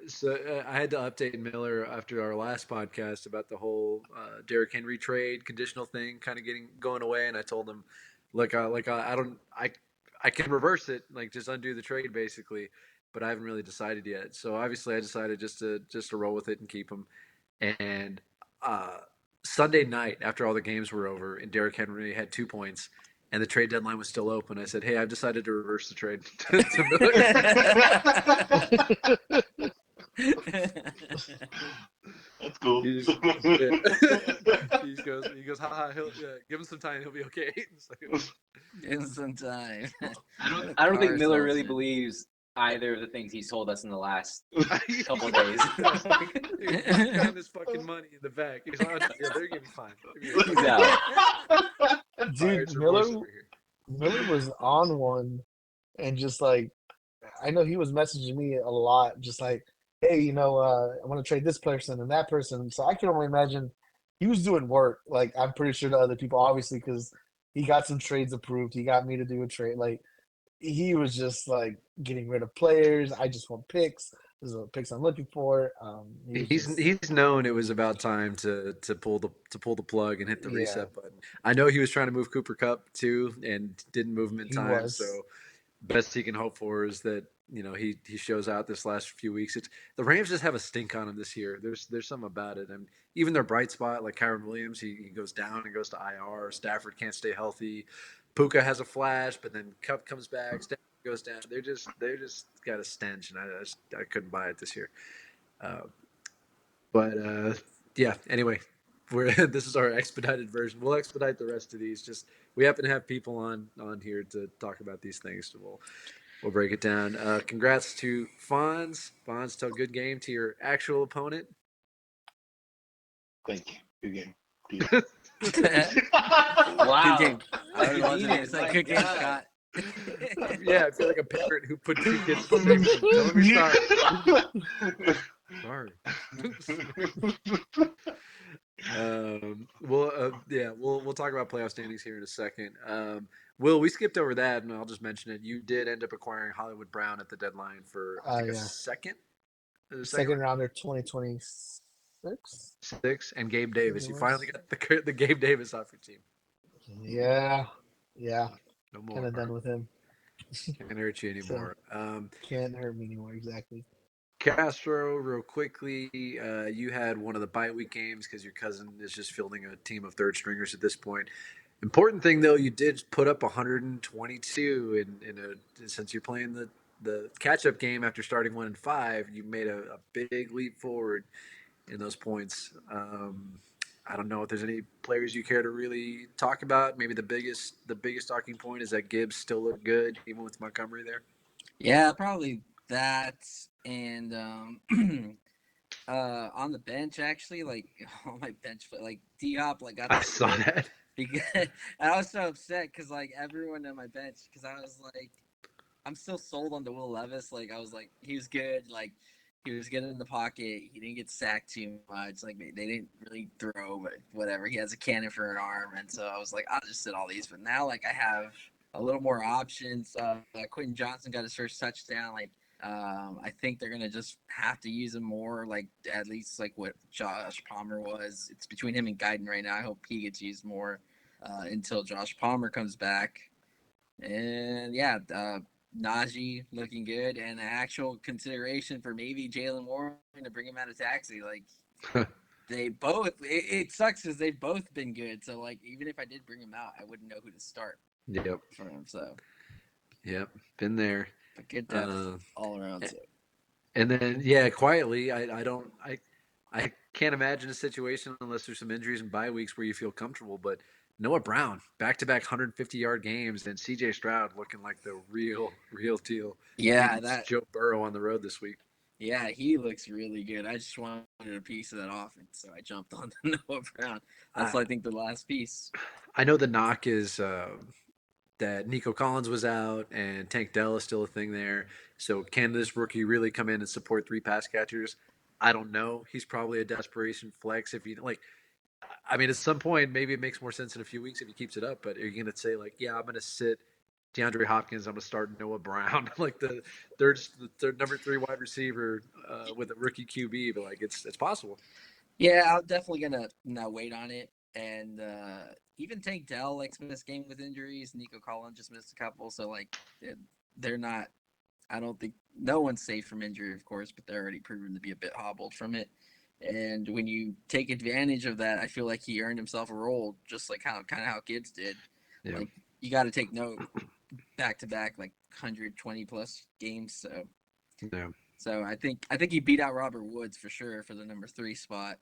So I had to update Miller after our last podcast about the whole Derrick Henry trade conditional thing kind of getting going away, and I told him, look, I can reverse it, like just undo the trade basically, but I haven't really decided yet. So obviously, I decided just to roll with it and keep him. And uh, Sunday night, after all the games were over, and Derrick Henry had 2 points, and the trade deadline was still open, I said, "Hey, I've decided to reverse the trade to Miller." That's cool. He goes, haha, give him some time, he'll be okay. Give him some time. I don't think Miller really believes either of the things he's told us in the last couple of days. He's got his fucking money in the back. He's like, oh, yeah, they're gonna be fine. He's out. Dude, Miller was on one, and just like, I know he was messaging me a lot, just like, "Hey, I want to trade this person and that person." So I can only imagine he was doing work. Like, I'm pretty sure to other people, obviously, because he got some trades approved. He got me to do a trade. Like, he was just like getting rid of players. I just want picks. This is what picks I'm looking for. He's known it was about time to pull the plug and hit the reset button. I know he was trying to move Cooper Kupp too and didn't move him in time. So best he can hope for is that he shows out this last few weeks. It's the Rams just have a stink on him this year. There's something about it, and even their bright spot like Kyron Williams, he goes down and goes to IR. Stafford can't stay healthy. Puka has a flash, but then Cup comes back. Stafford goes down. They just got a stench, and I couldn't buy it this year. But yeah. Anyway, this is our expedited version. We'll expedite the rest of these. Just we happen to have people on here to talk about these things, so we'll break it down. Congrats to Fonz. Fonz, tell good game to your actual opponent. Thank you. Good game. Wow. Good game. I would love to say good game, Scott. Yeah, I feel like a parent who put 2 kids in the same room. Tell me sorry. We'll talk about playoff standings here in a second. Will, we skipped over that, and I'll just mention it. You did end up acquiring Hollywood Brown at the deadline for I think a second rounder 2026. 6 and Gabe Davis. You finally got the Gabe Davis off your team. Yeah, yeah. No Kind more. of done with him. Can't hurt you So anymore. can't hurt me anymore. Exactly. Castro, real quickly, you had one of the bye week games because your cousin is just fielding a team of third stringers at this point. Important thing though, you did put up 122 since you're playing the catch up game after starting 1-5, you made a big leap forward in those points. I don't know if there's any players you care to really talk about. Maybe the biggest talking point is that Gibbs still looked good even with Montgomery there. Yeah, probably that. And on the bench actually, like on my bench, like Diop like got I the saw start that. because and I was so upset because like everyone on my bench because I was like I'm still sold on the Will Levis. Like I was like he was good. Like he was good in the pocket. He didn't get sacked too much. Like they didn't really throw, but whatever. He has a cannon for an arm, and so I was like, I'll just sit all these. But now like I have a little more options. Quentin Johnson got his first touchdown. Like I think they're gonna just have to use him more. Like at least like what Josh Palmer was. It's between him and Guyton right now. I hope he gets used more until Josh Palmer comes back. And yeah, Najee looking good, and actual consideration for maybe Jalen Warren to bring him out of taxi. Like they both, it sucks because they've both been good. So like, even if I did bring him out, I wouldn't know who to start Yep. for him. So, Yep. Been there. but good depth Uh, all around. So and then yeah, quietly, I can't imagine a situation unless there's some injuries and bye weeks where you feel comfortable. But Noah Brown, back-to-back 150-yard games, and C.J. Stroud looking like the real deal. yeah, Beats that Joe Burrow on the road this week. yeah, he looks really good. I just wanted a piece of that offense, so I jumped on the Noah Brown. That's I I think the last piece. I know the knock is that Nico Collins was out and Tank Dell is still a thing there. So can this rookie really come in and support three pass catchers? I don't know. He's probably a desperation flex if you like. I mean, at some point, maybe it makes more sense in a few weeks if he keeps it up. But are you going to say like, yeah, I'm going to sit DeAndre Hopkins, I'm going to start Noah Brown, like the third number three wide receiver with a rookie QB? But like, it's possible. Yeah, I'm definitely gonna wait on it. And even Tank Dell like missed game with injuries. Nico Collins just missed a couple, so like they're not. I don't think no one's safe from injury, of course, but they're already proven to be a bit hobbled from it. And when you take advantage of that, I feel like he earned himself a role, just like how kind of how Gibbs did. Yeah. Like you got to take note back to back, like 120 plus games. So Yeah. I think he beat out Robert Woods for sure for the number 3 spot.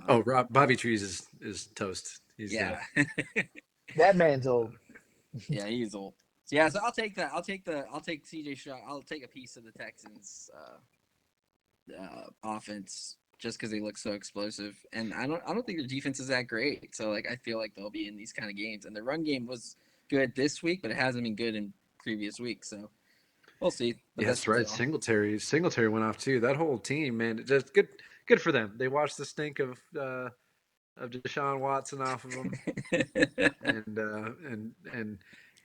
Oh, Um, Bobby Trees is toast. He's yeah, That man's old. yeah, he's old. So yeah, so I'll take that. I'll take CJ Stroud. I'll take a piece of the Texans offense just because they look so explosive, and I don't think their defense is that great. So like I feel like they'll be in these kind of games, and the run game was good this week, but it hasn't been good in previous weeks. So we'll see. But Yeah, that's that's just right. all. Singletary went off too. That whole team, man, just good for them. They watched the stink of Deshaun Watson off of them, and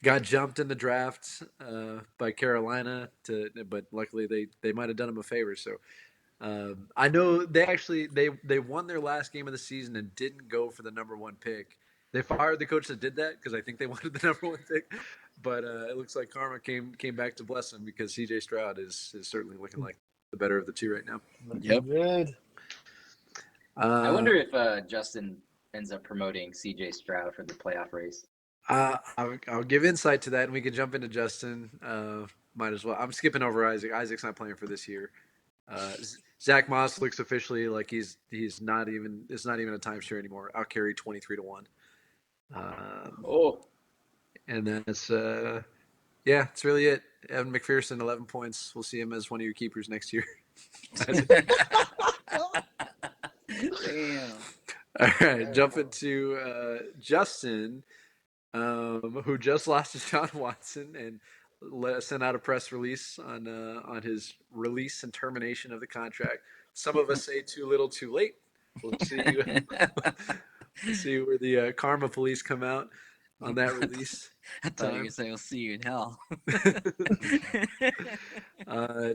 got jumped in the draft by Carolina. But luckily they might have done him a favor. So I know they won their last game of the season and didn't go for the number one pick. They fired the coach that did that because I think they wanted the number one pick. But it looks like karma came back to bless them because C.J. Stroud is certainly looking like the better of the two right now. Yep. Looking good. I Uh, wonder if Justin ends up promoting C.J. Stroud for the playoff race. I'll give insight to that, and we can jump into Justin. Might as well. I'm skipping over Isaac. Isaac's not playing for this year. Zach Moss looks officially like he's not even it's not even a timeshare anymore. I'll carry 23-1. Um, Oh, and that's yeah, that's really it. Evan McPherson, 11 points. We'll see him as one of your keepers next year. Damn. All right, Very jump close. into Justin, who just lost to Sean Watson and sent out a press release on his release and termination of the contract. Some of us say too little, too late. We'll see. We'll see where the karma police come out on that release I thought you were time. gonna say I'll see you in hell.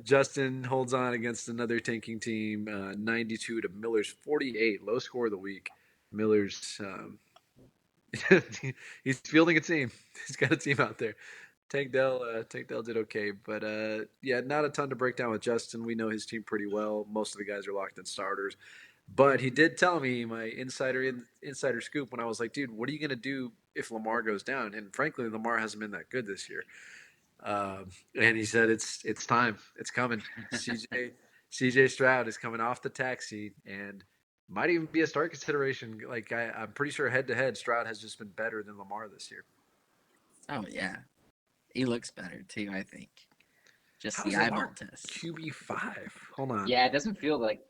Justin holds on against another tanking team, 92 to Miller's 48, low score of the week. Miller's He's fielding a team. He's got a team out there. Tank Dell did okay, but yeah, not a ton to break down with Justin. We know his team pretty well. Most of the guys are locked in starters, but he did tell me my insider scoop when I was like, dude, what are you gonna do if Lamar goes down? And frankly, Lamar hasn't been that good this year. And he said it's time, it's coming. CJ Stroud is coming off the taxi and might even be a start consideration. Like I'm pretty sure head to head, Stroud has just been better than Lamar this year. Oh yeah, he looks better too. I think just How's the eyeball Lamar test. QB5? Hold on. Yeah, it doesn't feel like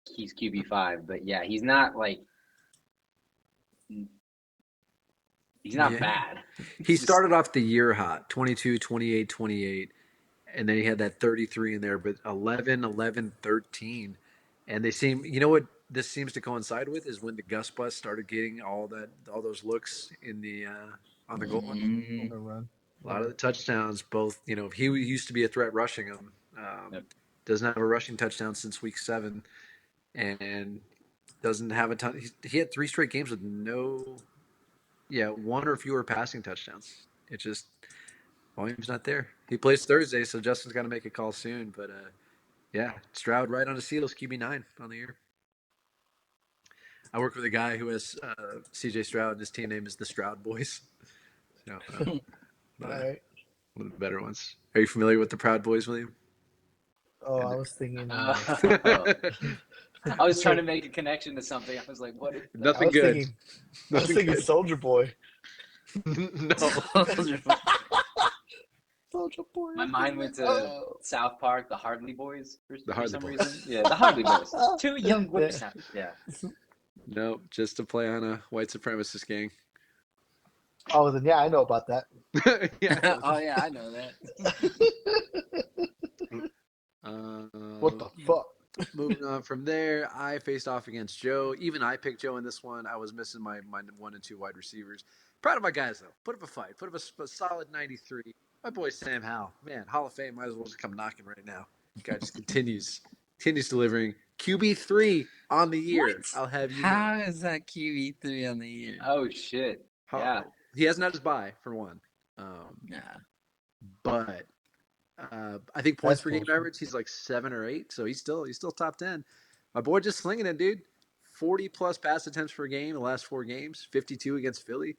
he's QB5, but yeah, he's not like he's not Yeah. bad. He started off the year hot, 22, 28, 28, and then he had that 33 in there, but 11, 11, 13. And they seem, you know what this seems to coincide with is when the Gus Bus started getting all those looks in the on the goal line. On Mm, the run. A lot of the touchdowns, both, he used to be a threat rushing them. Yep. Doesn't have a rushing touchdown since week 7, and doesn't have a ton. He had 3 straight games with one or fewer passing touchdowns. It just volume's not there. He plays Thursday, so Justin's got to make a call soon. But yeah, Stroud right on his heels, QB9 on the year. I work with a guy who has CJ Stroud, and his team name is the Stroud Boys. So, All right. one of the better ones. Are you familiar with the Proud Boys, William? Oh, I was thinking. I was trying to make a connection to something. I was like, what is that? Nothing good. I was Nothing thinking good. Soldier Boy. No. Soldier Boy. My mind went to South Park, the Hardly Boys The for Hardly some Boys. reason. Yeah, the Hardly Boys. 2 young whippersnappers. Yeah. No, just to play on a white supremacist gang. Oh, then yeah, I know about that. Yeah. oh yeah, I know that. What the fuck? Moving on from there, I faced off against Joe. Even I picked Joe in this one. I was missing my 1 and 2 wide receivers. Proud of my guys, though. Put up a fight. Put up a solid 93. My boy Sam Howell. Man, Hall of Fame might as well just come knocking right now. Guy just continues delivering. QB3 on the year. What? I'll have you know. How is that QB3 on the year? Oh shit. Yeah. He hasn't had his bye, for one. Yeah. But I think points That's per game bullshit. average, he's like 7 or 8, so he's still top 10. My boy just slinging it, dude. 40 plus pass attempts per game the last 4 games, 52 against Philly.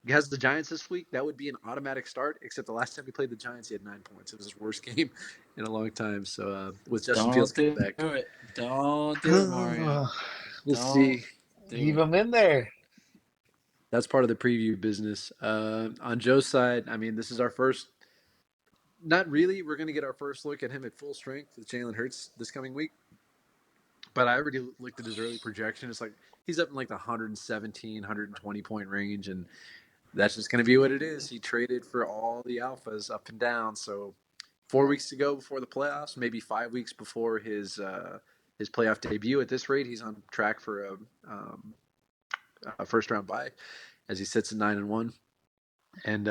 He has the Giants this week. That would be an automatic start, except the last time he played the Giants, he had 9 points. It was his worst game in a long time. So with Justin Fields coming back, it. Don't do it, Mario. we'll see. Leave him in there. That's part of the preview business. On Joe's side, I mean, this is our first. Not really. We're going to get our first look at him at full strength with Jalen Hurts this coming week. But I already looked at his early projection. It's like he's up in like the 117, 120 point range, and that's just going to be what it is. He traded for all the alphas up and down. So 4 weeks to go before the playoffs, maybe 5 weeks before his playoff debut. At this rate, he's on track for a first round bye, as he sits at 9-1, and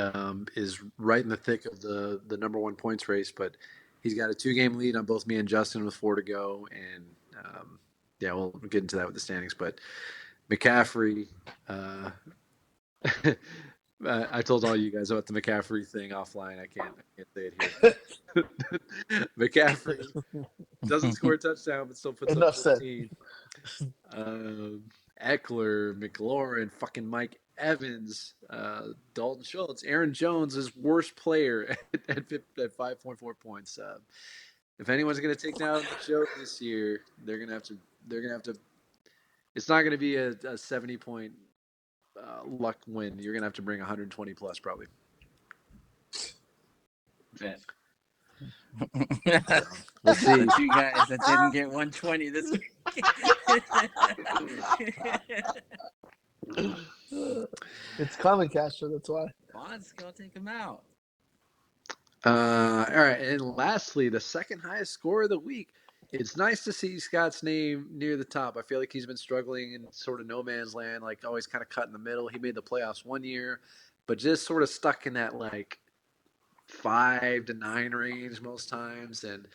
is right in the thick of the number 1 points race. But he's got a 2-game lead on both me and Justin with 4 to go, and yeah, we'll get into that with the standings. But McCaffrey, I told all you guys about the McCaffrey thing offline. I can't say it here. McCaffrey doesn't score a touchdown, but still puts Enough up said. 15. Eckler, McLaurin, fucking Mike Evans, Dalton Schultz, Aaron Jones is worst player at 5.4 points. If anyone's going to take down Joe this year, they're going to have to. It's not going to be a 70-point luck win. You're going to have to bring 120 plus probably. Yeah. We'll see. The 2 guys that didn't get 120 this week. It's coming, Castro. That's why. Bond's gonna take him out. All right, and lastly, the second highest score of the week. It's nice to see Scott's name near the top. I feel like he's been struggling in sort of no man's land, like always kind of cut in the middle. He made the playoffs 1 year, but just sort of stuck in that like 5 to 9 range most times. And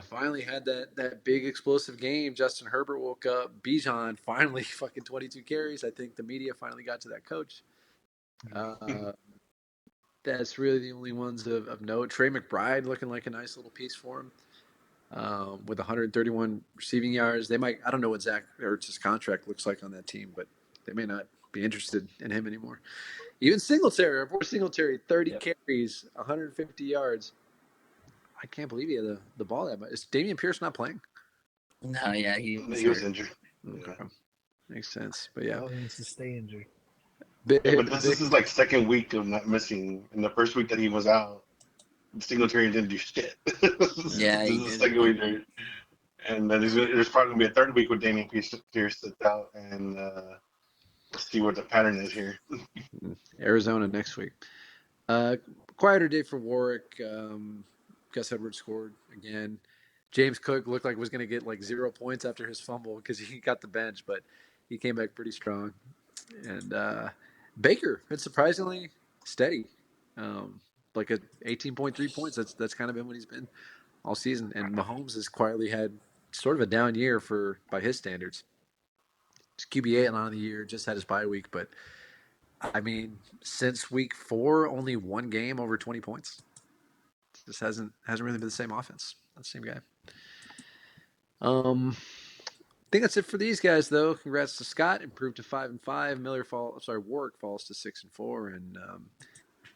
Finally had that big explosive game. Justin Herbert woke up. Bijan finally fucking 22 carries. I think the media finally got to that coach. That's really the only ones of note. Trey McBride looking like a nice little piece for him. With 131 receiving yards. I don't know what Zach Ertz's contract looks like on that team, but they may not be interested in him anymore. Even Singletary, our poor Singletary, 30 carries, 150 yards. I can't believe he had the ball that much. Is Damian Pierce not playing? No, yeah, he was He was hurt. injured. Okay. Yeah. Makes sense. But yeah. Oh, he needs to stay injured. Yeah, but this is his like second week of not missing. And the first week that he was out, Singletary didn't do shit. Yeah, This he is the second did. week, and then there's probably gonna be a third week with Damian Pierce that's out, and we'll see what the pattern is here. Arizona next week. Quieter day for Warwick. Gus Edwards scored again. James Cook looked like was going to get like 0 points after his fumble because he got the bench, but he came back pretty strong. And Baker been surprisingly steady, like a 18.3 points. That's kind of been what he's been all season. And Mahomes has quietly had sort of a down year by his standards. He's QB8 on the year, just had his bye week, but I mean, since week 4, only one game over 20 points. Just hasn't really been the same offense. Not the same guy. I think that's it for these guys, though. Congrats to Scott, improved to 5-5. Warwick falls to 6-4, and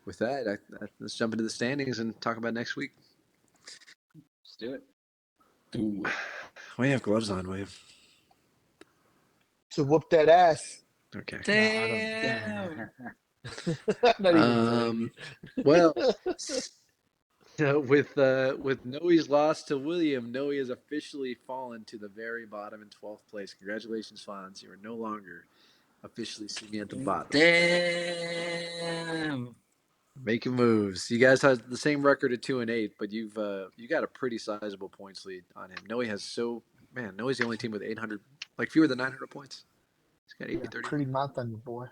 with that, let's jump into the standings and talk about next week. Let's do it. We have gloves on, William. So whoop that ass. Okay. Damn. Not even Well, with Noe's loss to William, Noe has officially fallen to the very bottom in 12th place. Congratulations, Fonz. You are no longer officially see me at the bottom. Damn. Making moves. You guys have the same record of 2-8, but you got a pretty sizable points lead on him. Noe's the only team with 800, like fewer than 900 points. He's got 830. pretty mouth on you, boy.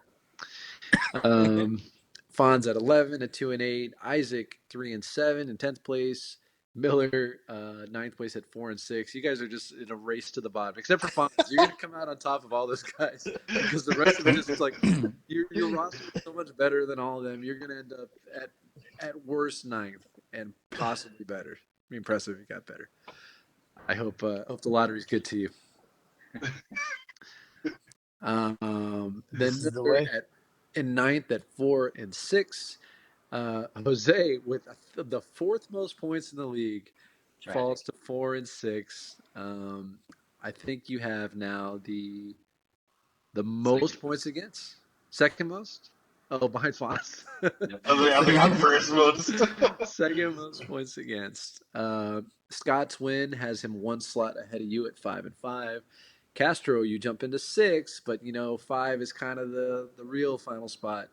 Fonz at 11 at 2-8. Isaac 3-7 in 10th place. Miller 9th place at 4-6. You guys are just in a race to the bottom, except for Fonz. You're gonna come out on top of all those guys because the rest of it is like your roster is so much better than all of them. You're gonna end up at worst 9th and possibly better. Be impressive if you got better. I hope the lottery's good to you. Then Miller in 9th at 4-6. Jose with the 4th most points in the league falls to 4-6. I think you have now the most points against. Second most? Oh, behind Fonz. I think I'm first most. Second most points against. Scott's win has him one slot ahead of you at 5-5. Castro, you jump into 6, but 5 is kind of the real final spot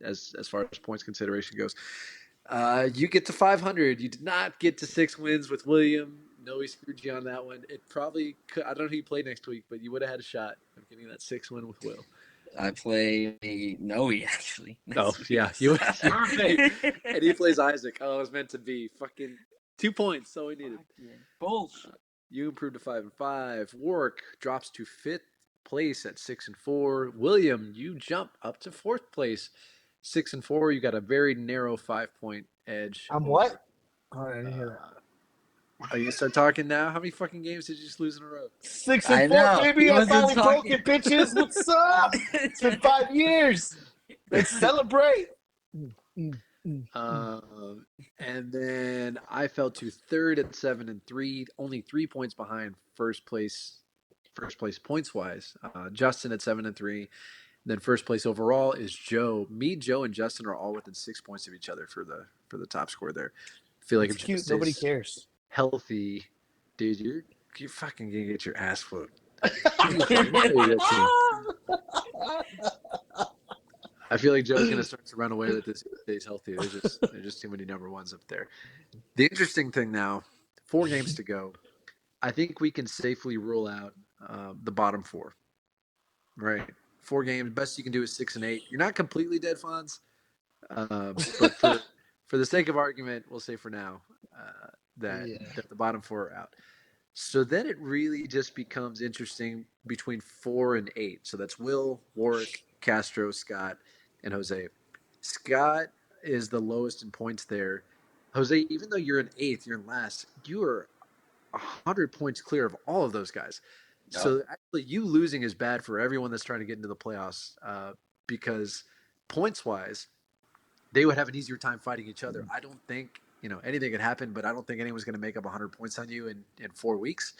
as far as points consideration goes. You get to 500. You did not get to 6 wins with William. No, he screwed you on that one. It probably could, I don't know who you play next week, but you would have had a shot of getting that 6 win with Will. I play Noe actually. Oh yeah, perfect. And he plays Isaac. Oh, it was meant to be. Fucking 2 points. So we needed. Bullshit. You improved to 5-5. Warwick drops to 5th place at 6-4. William, you jump up to 4th place, 6-4. You got a very narrow 5-point edge. I'm what? Oh, I didn't hear that. Are you start talking now? How many fucking games did you just lose in a row? 6-4, baby. I finally broke it, bitches. What's up? It's been 5 years. Let's celebrate. And then I fell to 3rd at 7-3, only 3 points behind first place points wise. Justin at 7-3. Then first place overall is Joe. Me, Joe, and Justin are all within 6 points of each other for the top score there. I feel like it's if cute. Nobody cares. Healthy, dude, you're fucking gonna get your ass whooped. I feel like Joe's gonna start to run away with this if he stays healthy. There's just too many number ones up there. The interesting thing now, 4 games to go. I think we can safely rule out the bottom 4. Right, 4 games. Best you can do is 6-8. You're not completely dead, Fonz. But for the sake of argument, we'll say for now, that Yeah. the bottom four are out. So then it really just becomes interesting between 4 and 8. So that's Will, Warwick, Castro, Scott, and Jose. Scott is the lowest in points there. Jose, even though you're in eighth, you're in last, you are 100 points clear of all of those guys. Yep. So actually, you losing is bad for everyone that's trying to get into the playoffs because points wise, they would have an easier time fighting each other. I don't think anything could happen, but I don't think anyone's going to make up 100 points on you in 4 weeks.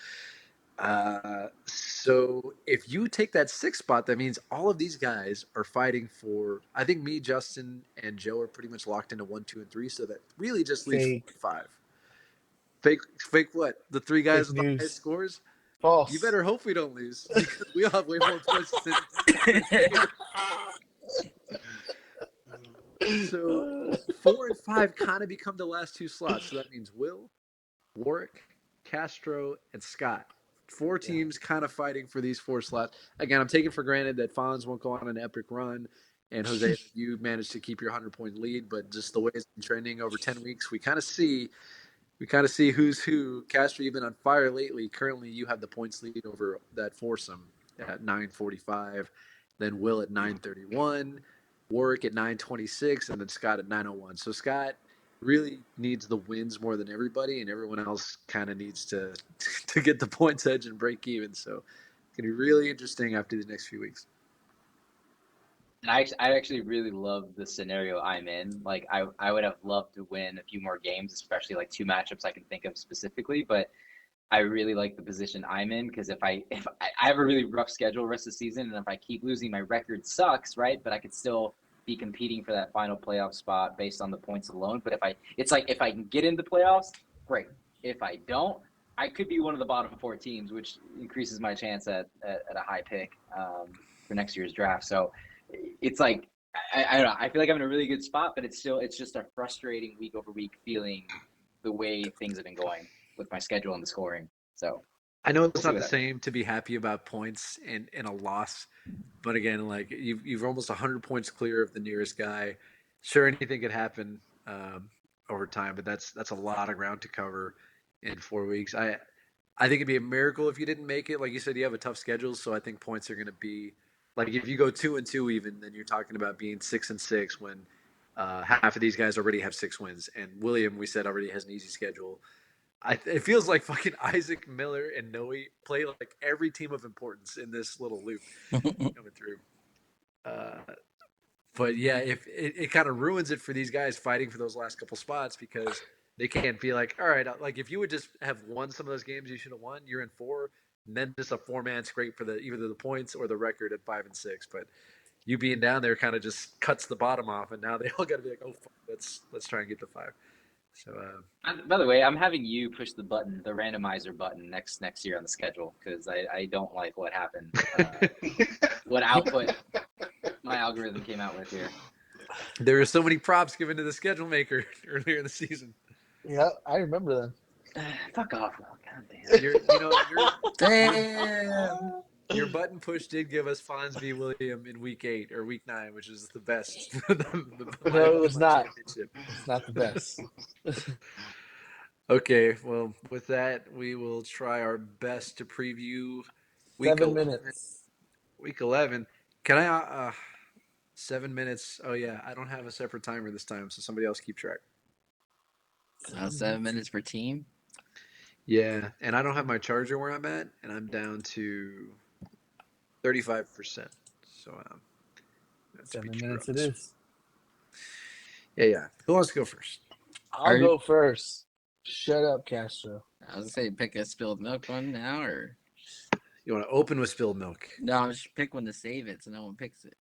So if you take that sixth spot, that means all of these guys are fighting for. I think me, Justin, and Joe are pretty much locked into 1, 2, and 3. So that really just leaves 4 Fake. and 5. Fake what? The three guys Fake with the highest news. scores? You False. better hope we don't lose because we all have way more points than they do. So 4 and 5 kind of become the last two slots. So that means Will, Warwick, Castro, and Scott. Four Yeah. teams kind of fighting for these 4 slots. Again, I'm taking for granted that Fonz won't go on an epic run. And Jose, you managed to keep your 100-point lead, but just the way it's been trending over 10 weeks, we kind of see who's who. Castro, you've been on fire lately. Currently, you have the points lead over that foursome at 945, then Will at 931, Warwick at 926, and then Scott at 901. So Scott really needs the wins more than everybody, and everyone else kind of needs to to get the points edge and break even. So it's gonna be really interesting after the next few weeks. And I actually really love the scenario I'm in. Like I would have loved to win a few more games, especially like 2 matchups I can think of specifically. But I really like the position I'm in because if I have a really rough schedule the rest of the season, and if I keep losing, my record sucks, right? But I could still be competing for that final playoff spot based on the points alone. But it's like if I can get into playoffs, great. If I don't, I could be one of the bottom four teams, which increases my chance at a high pick for next year's draft. So it's like I don't know. I feel like I'm in a really good spot, but it's just a frustrating week over week feeling the way things have been going with my schedule and the scoring. So I know we'll it's see not what the happens. same to be happy about points in a loss, but again, like you've almost 100 points clear of the nearest guy. Sure, anything could happen over time, but that's a lot of ground to cover in 4 weeks. I think it'd be a miracle if you didn't make it. Like you said, you have a tough schedule, so I think points are going to be like if you go 2-2 even, then you're talking about being 6-6 when half of these guys already have 6 wins, and William we said already has an easy schedule. It feels like fucking Isaac Miller and Noe play like every team of importance in this little loop coming through. Uh, but yeah, if it kind of ruins it for these guys fighting for those last couple spots because they can't be like, all right, like if you would just have won some of those games you should have won, you're in 4, and then just a 4-man scrape for the either the points or the record at 5 and 6. But you being down there kind of just cuts the bottom off, and now they all got to be like, oh, fuck, let's try and get the 5. So By the way, I'm having you push the button, the randomizer button next year on the schedule because I don't like what happened, what output my algorithm came out with here. there are so many props given to the schedule maker earlier in the season. Yeah, I remember them. Fuck off, Will. God damn. Damn. Your button push did give us Fonz v. William in week 8 or week 9, which is the best. No, it was my not. championship. It's not the best. Okay, well, with that, we will try our best to preview week 7 11. minutes. Week 11. Can I 7 minutes? Oh yeah, I don't have a separate timer this time, so somebody else keep track. 7 minutes per team. Yeah, and I don't have my charger where I'm at, and I'm down to 35%. So to 7 be true minutes on it this. is. Yeah. Who wants to go first? I'll go first. Shut up, Castro. I was gonna say pick a spilled milk one now, or You want to open with spilled milk? no, just pick one to save it so no one picks it.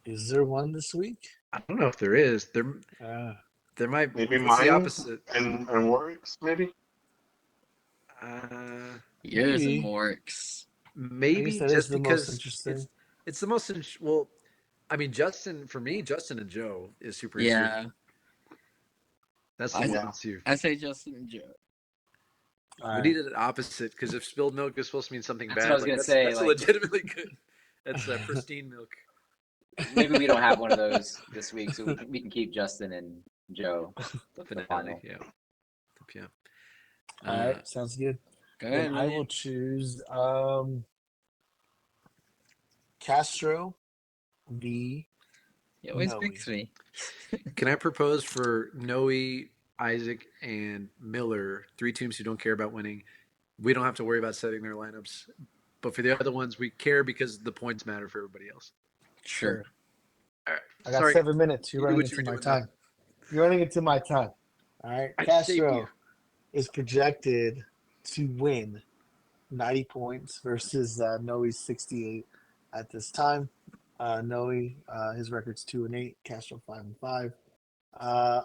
Is there one this week? I don't know if there is. There might. Maybe It's the mine opposite. and Warwick's, maybe? Yours and Maybe. works. Maybe I guess that is just the most because interesting. it's the most. Well, I mean, Justin for me, Justin and Joe is super. Yeah, That's I- the Yeah. one too. I say Justin and Joe. All We right. needed an opposite because if spilled milk is supposed to mean something That's bad, what I was like gonna say, that's like- legitimately good. That's pristine milk. Maybe we don't have one of those this week, so we can keep Justin and Joe. The Finale. final. Yeah. All right, sounds good. Go Then ahead, I will William. choose Castro v. You always Noe. picks me. Can I propose for Noe, Isaac, and Miller, 3 teams who don't care about winning? We don't have to worry about setting their lineups. But for the other ones, we care because the points matter for everybody else. Sure. All right. I got Sorry. 7 minutes. You're You do running what you into were my doing time. You're running into my time. All right. I saved you. Castro is projected to win 90 points versus Noe's 68 at this time. Noe, his record's 2-8. Castro 5-5.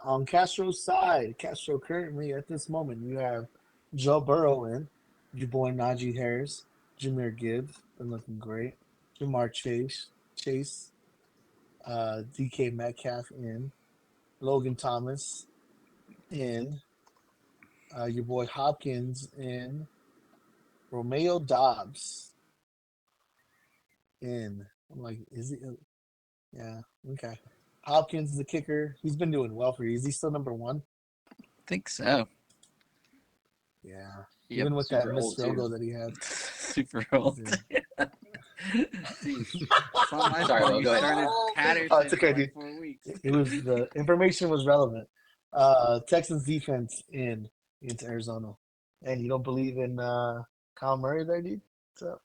On Castro's side, Castro currently at this moment, you have Joe Burrow in, your boy Najee Harris, Jameer Gibbs, been looking great. Jamar Chase, DK Metcalf in, Logan Thomas in, your boy Hopkins in, Romeo Dobbs in. I'm like, is he? Yeah, okay. Hopkins, the kicker, he's been doing well for you. Is he still number one? I think so. Yeah. Yep. Even with Super that missed old, field too. goal that he had. Super old. Yeah. Dude, it's not my Sorry, fault. Will, You go ahead. started Patterson Oh, it's okay, for like dude. 4 weeks. It was the information was relevant. Texans defense in against Arizona, and you don't believe in Kyle Murray there, dude. So,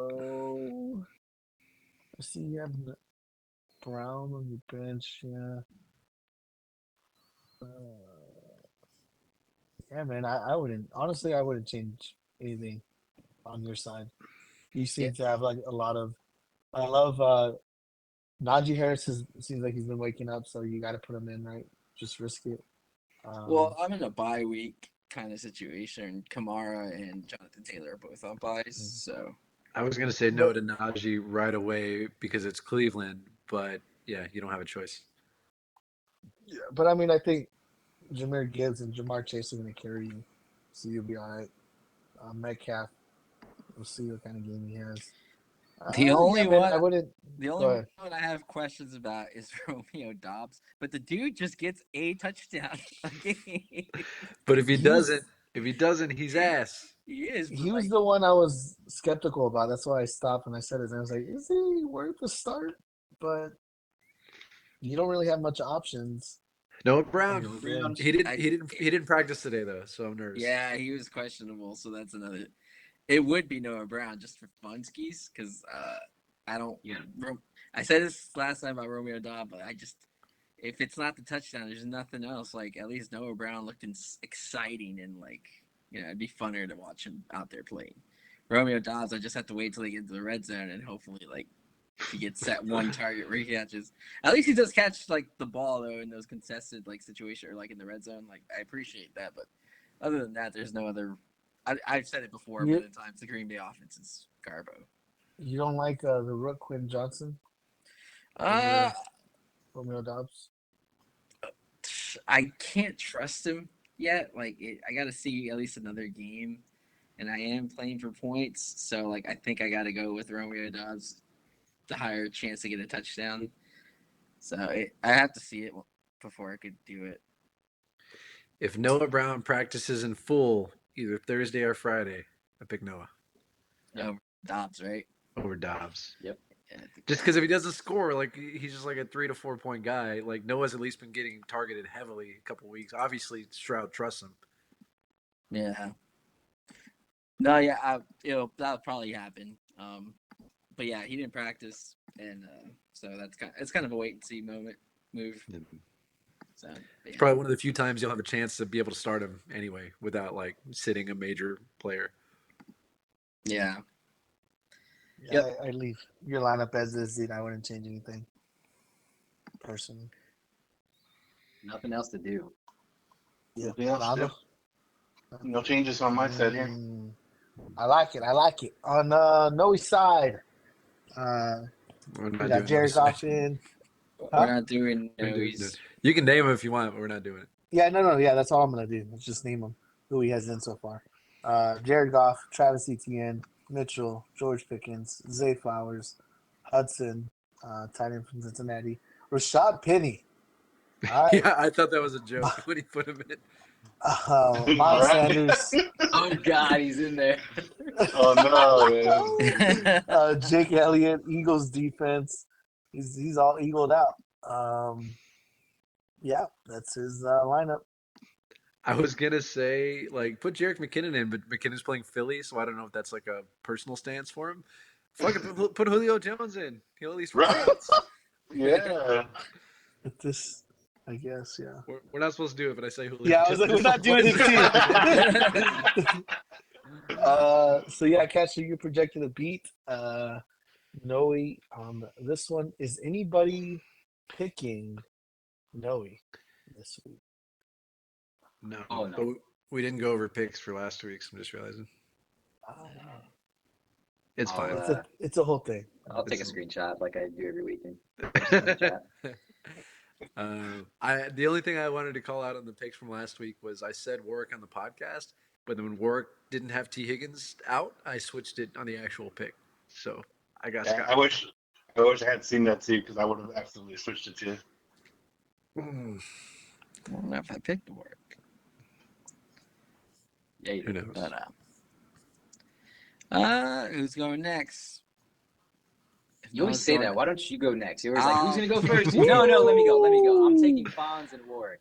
Castro. I see you have Brown on your bench. Yeah. Yeah, man. I wouldn't honestly. I wouldn't change anything on your side. You Yeah. seem to have like a lot of. I love Najee Harris seems like he's been waking up, so you got to put him in, right? Just risk it. Well, I'm in a bye week kind of situation. Kamara and Jonathan Taylor are both on buys, so I was going to say no But to Najee right away because it's Cleveland, but yeah, you don't have a choice. yeah, but I mean, I think Jameer Gibbs and Jamar Chase are going to carry you, so you'll be all right. Metcalf, we'll see what kind of game he has. the only Yeah, man, one I wouldn't. the Go only ahead. one I have questions about is Romeo Dobbs, but the dude just gets a touchdown a game. But if he He was doesn't, he's ass. He is, but he was like, the one I was skeptical about. That's why I stopped and I said it. And I was like, is he worth a start? But you don't really have much options Noah on Brown. your Brown, bench. He didn't practice today though, so I'm nervous. yeah, he was questionable, so that's another. It would be Noah Brown just for funskies, because I don't. Yeah. I said this last time about Romeo Dobbs, but I just if it's not the touchdown, there's nothing else. Like at least Noah Brown looked exciting and like it'd be funner to watch him out there playing. Romeo Dobbs, I just have to wait till he gets to the red zone and hopefully like he gets that one target where he catches. At least he does catch like the ball though in those contested like situations or like in the red zone. Like I appreciate that, but other than that, there's no other. I've said it before a You million times. The Green Bay offense is garbo. you don't like the rook Quinn Johnson Uh, over Romeo Dobbs? I can't trust him yet. Like I got to see at least another game, and I am playing for points, so like I think I got to go with Romeo Dobbs, the higher chance to get a touchdown. So I have to see it before I could do it. If Noah Brown practices in full either Thursday or Friday, I pick Noah No, Dobbs, right? over Dobbs. Yep. Yeah, Just because if he doesn't score, like he's just like a 3 to 4 point guy. Like Noah's at least been getting targeted heavily a couple weeks. Obviously, Stroud trusts him. yeah. No, yeah, that'll probably happen. But yeah, he didn't practice, and so it's kind of a wait and see move. So It's yeah. probably one of the few times you'll have a chance to be able to start him anyway without like sitting a major player. Yeah. Yeah, I leave your lineup as is, dude. I wouldn't change anything personally. Nothing else to do. Yeah, Nothing else to do. Rondo? No changes on my side here. I like it. I like it. On Noe's side, We're we not got doing Jared this. Goff in. We're Huh? not doing We're doing noise. You can name him if you want, but we're not doing it. Yeah, no. Yeah, that's all I'm gonna do. Let's just name them who he has in so far. Jared Goff, Travis Etienne, Mitchell, George Pickens, Zay Flowers, Hudson, tight end from Cincinnati. Rashad Penny. All right. Yeah, I thought that was a joke when he put him in. Miles Right? Sanders. Oh God, he's in there. Oh no, man. Jake Elliott, Eagles defense. He's all eagled out. Yeah, that's his lineup. I was gonna say like put Jerick McKinnon in, but McKinnon's playing Philly, so I don't know if that's like a personal stance for him. Fuck it, put Julio Jones in. He'll at least run Right? routes. Yeah. This, I guess, yeah. We're not supposed to do it, but I say Julio Yeah, I was Jones. like, we're not doing it too. So yeah, Catcher, you projected a beat. Noe on this one. Is anybody picking Noe this week? No, Oh, no. but we didn't go over picks for last week. So I'm just realizing Oh, it's fine. it's a whole thing. I'll take a screenshot like I do every weekend. The only thing I wanted to call out on the picks from last week was I said Warwick on the podcast, but then when Warwick didn't have T Higgins out, I switched it on the actual pick. So I got Yeah, Scott. I wish I had seen that too because I would have absolutely switched it too. I don't know if I picked work. Yeah, you Who do. knows? But who's going next? If You always one's say going- that. Why don't you go next? You're always like, who's Oh. gonna go first? No, let me go. I'm taking Fonz and Warwick.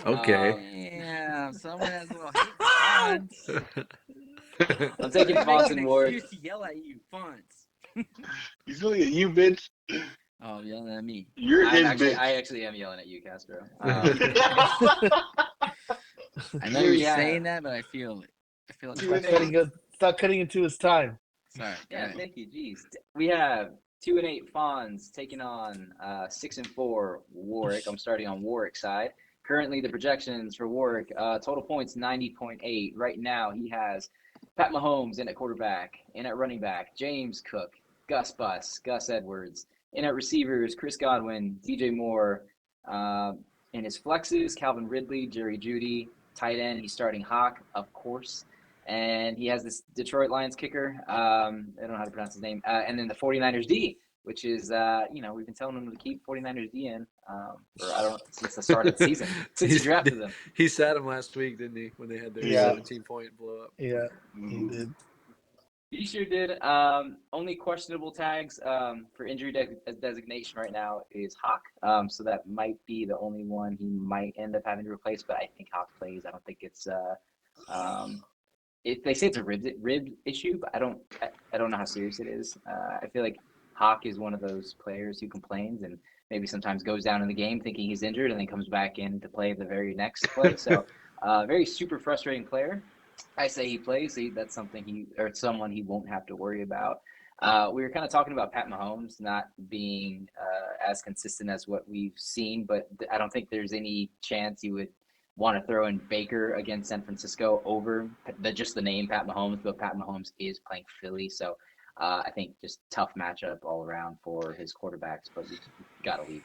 Okay. Yeah, someone has a little hate for fonts. I'm taking That Fonz makes and an Warwick. excuse to yell at you, fonts. He's yelling at you, bitch. Oh, yelling at me. You're his bitch. I actually am yelling at you, Castro. I know Here we you're have saying that, but I feel it. I feel it. Stop cutting into his time. Sorry. Yeah, go ahead. thank you. Jeez, we have 2-8 Fonz taking on 6-4 Warwick. I'm starting on Warwick's side. Currently, the projections for Warwick total points 90.8. Right now, he has Pat Mahomes in at quarterback, in at running back, James Cook, Gus Bus, Gus Edwards, in at receivers, Chris Godwin, DJ Moore. In his flexes, Calvin Ridley, Jerry Jeudy. Tight end, he's starting Hawk, of course. And he has this Detroit Lions kicker. I don't know how to pronounce his name. And then the 49ers D, which is, we've been telling him to keep 49ers D in since the start of the season, since he drafted them. He sat him last week, didn't he, when they had their 17-point blow up? Yeah, he did. He sure did. Only questionable tags for injury designation right now is Hawk. So that might be the only one he might end up having to replace. But I think Hawk plays. I don't think it's. They say it's a rib issue, but I don't know how serious it is. I feel like Hawk is one of those players who complains and maybe sometimes goes down in the game thinking he's injured and then comes back in to play the very next play. So, very super frustrating player. I say he plays. That's someone he won't have to worry about. We were kind of talking about Pat Mahomes not being as consistent as what we've seen, but I don't think there's any chance he would want to throw in Baker against San Francisco over just the name Pat Mahomes, but Pat Mahomes is playing Philly, so I think just tough matchup all around for his quarterbacks, but we got to leave.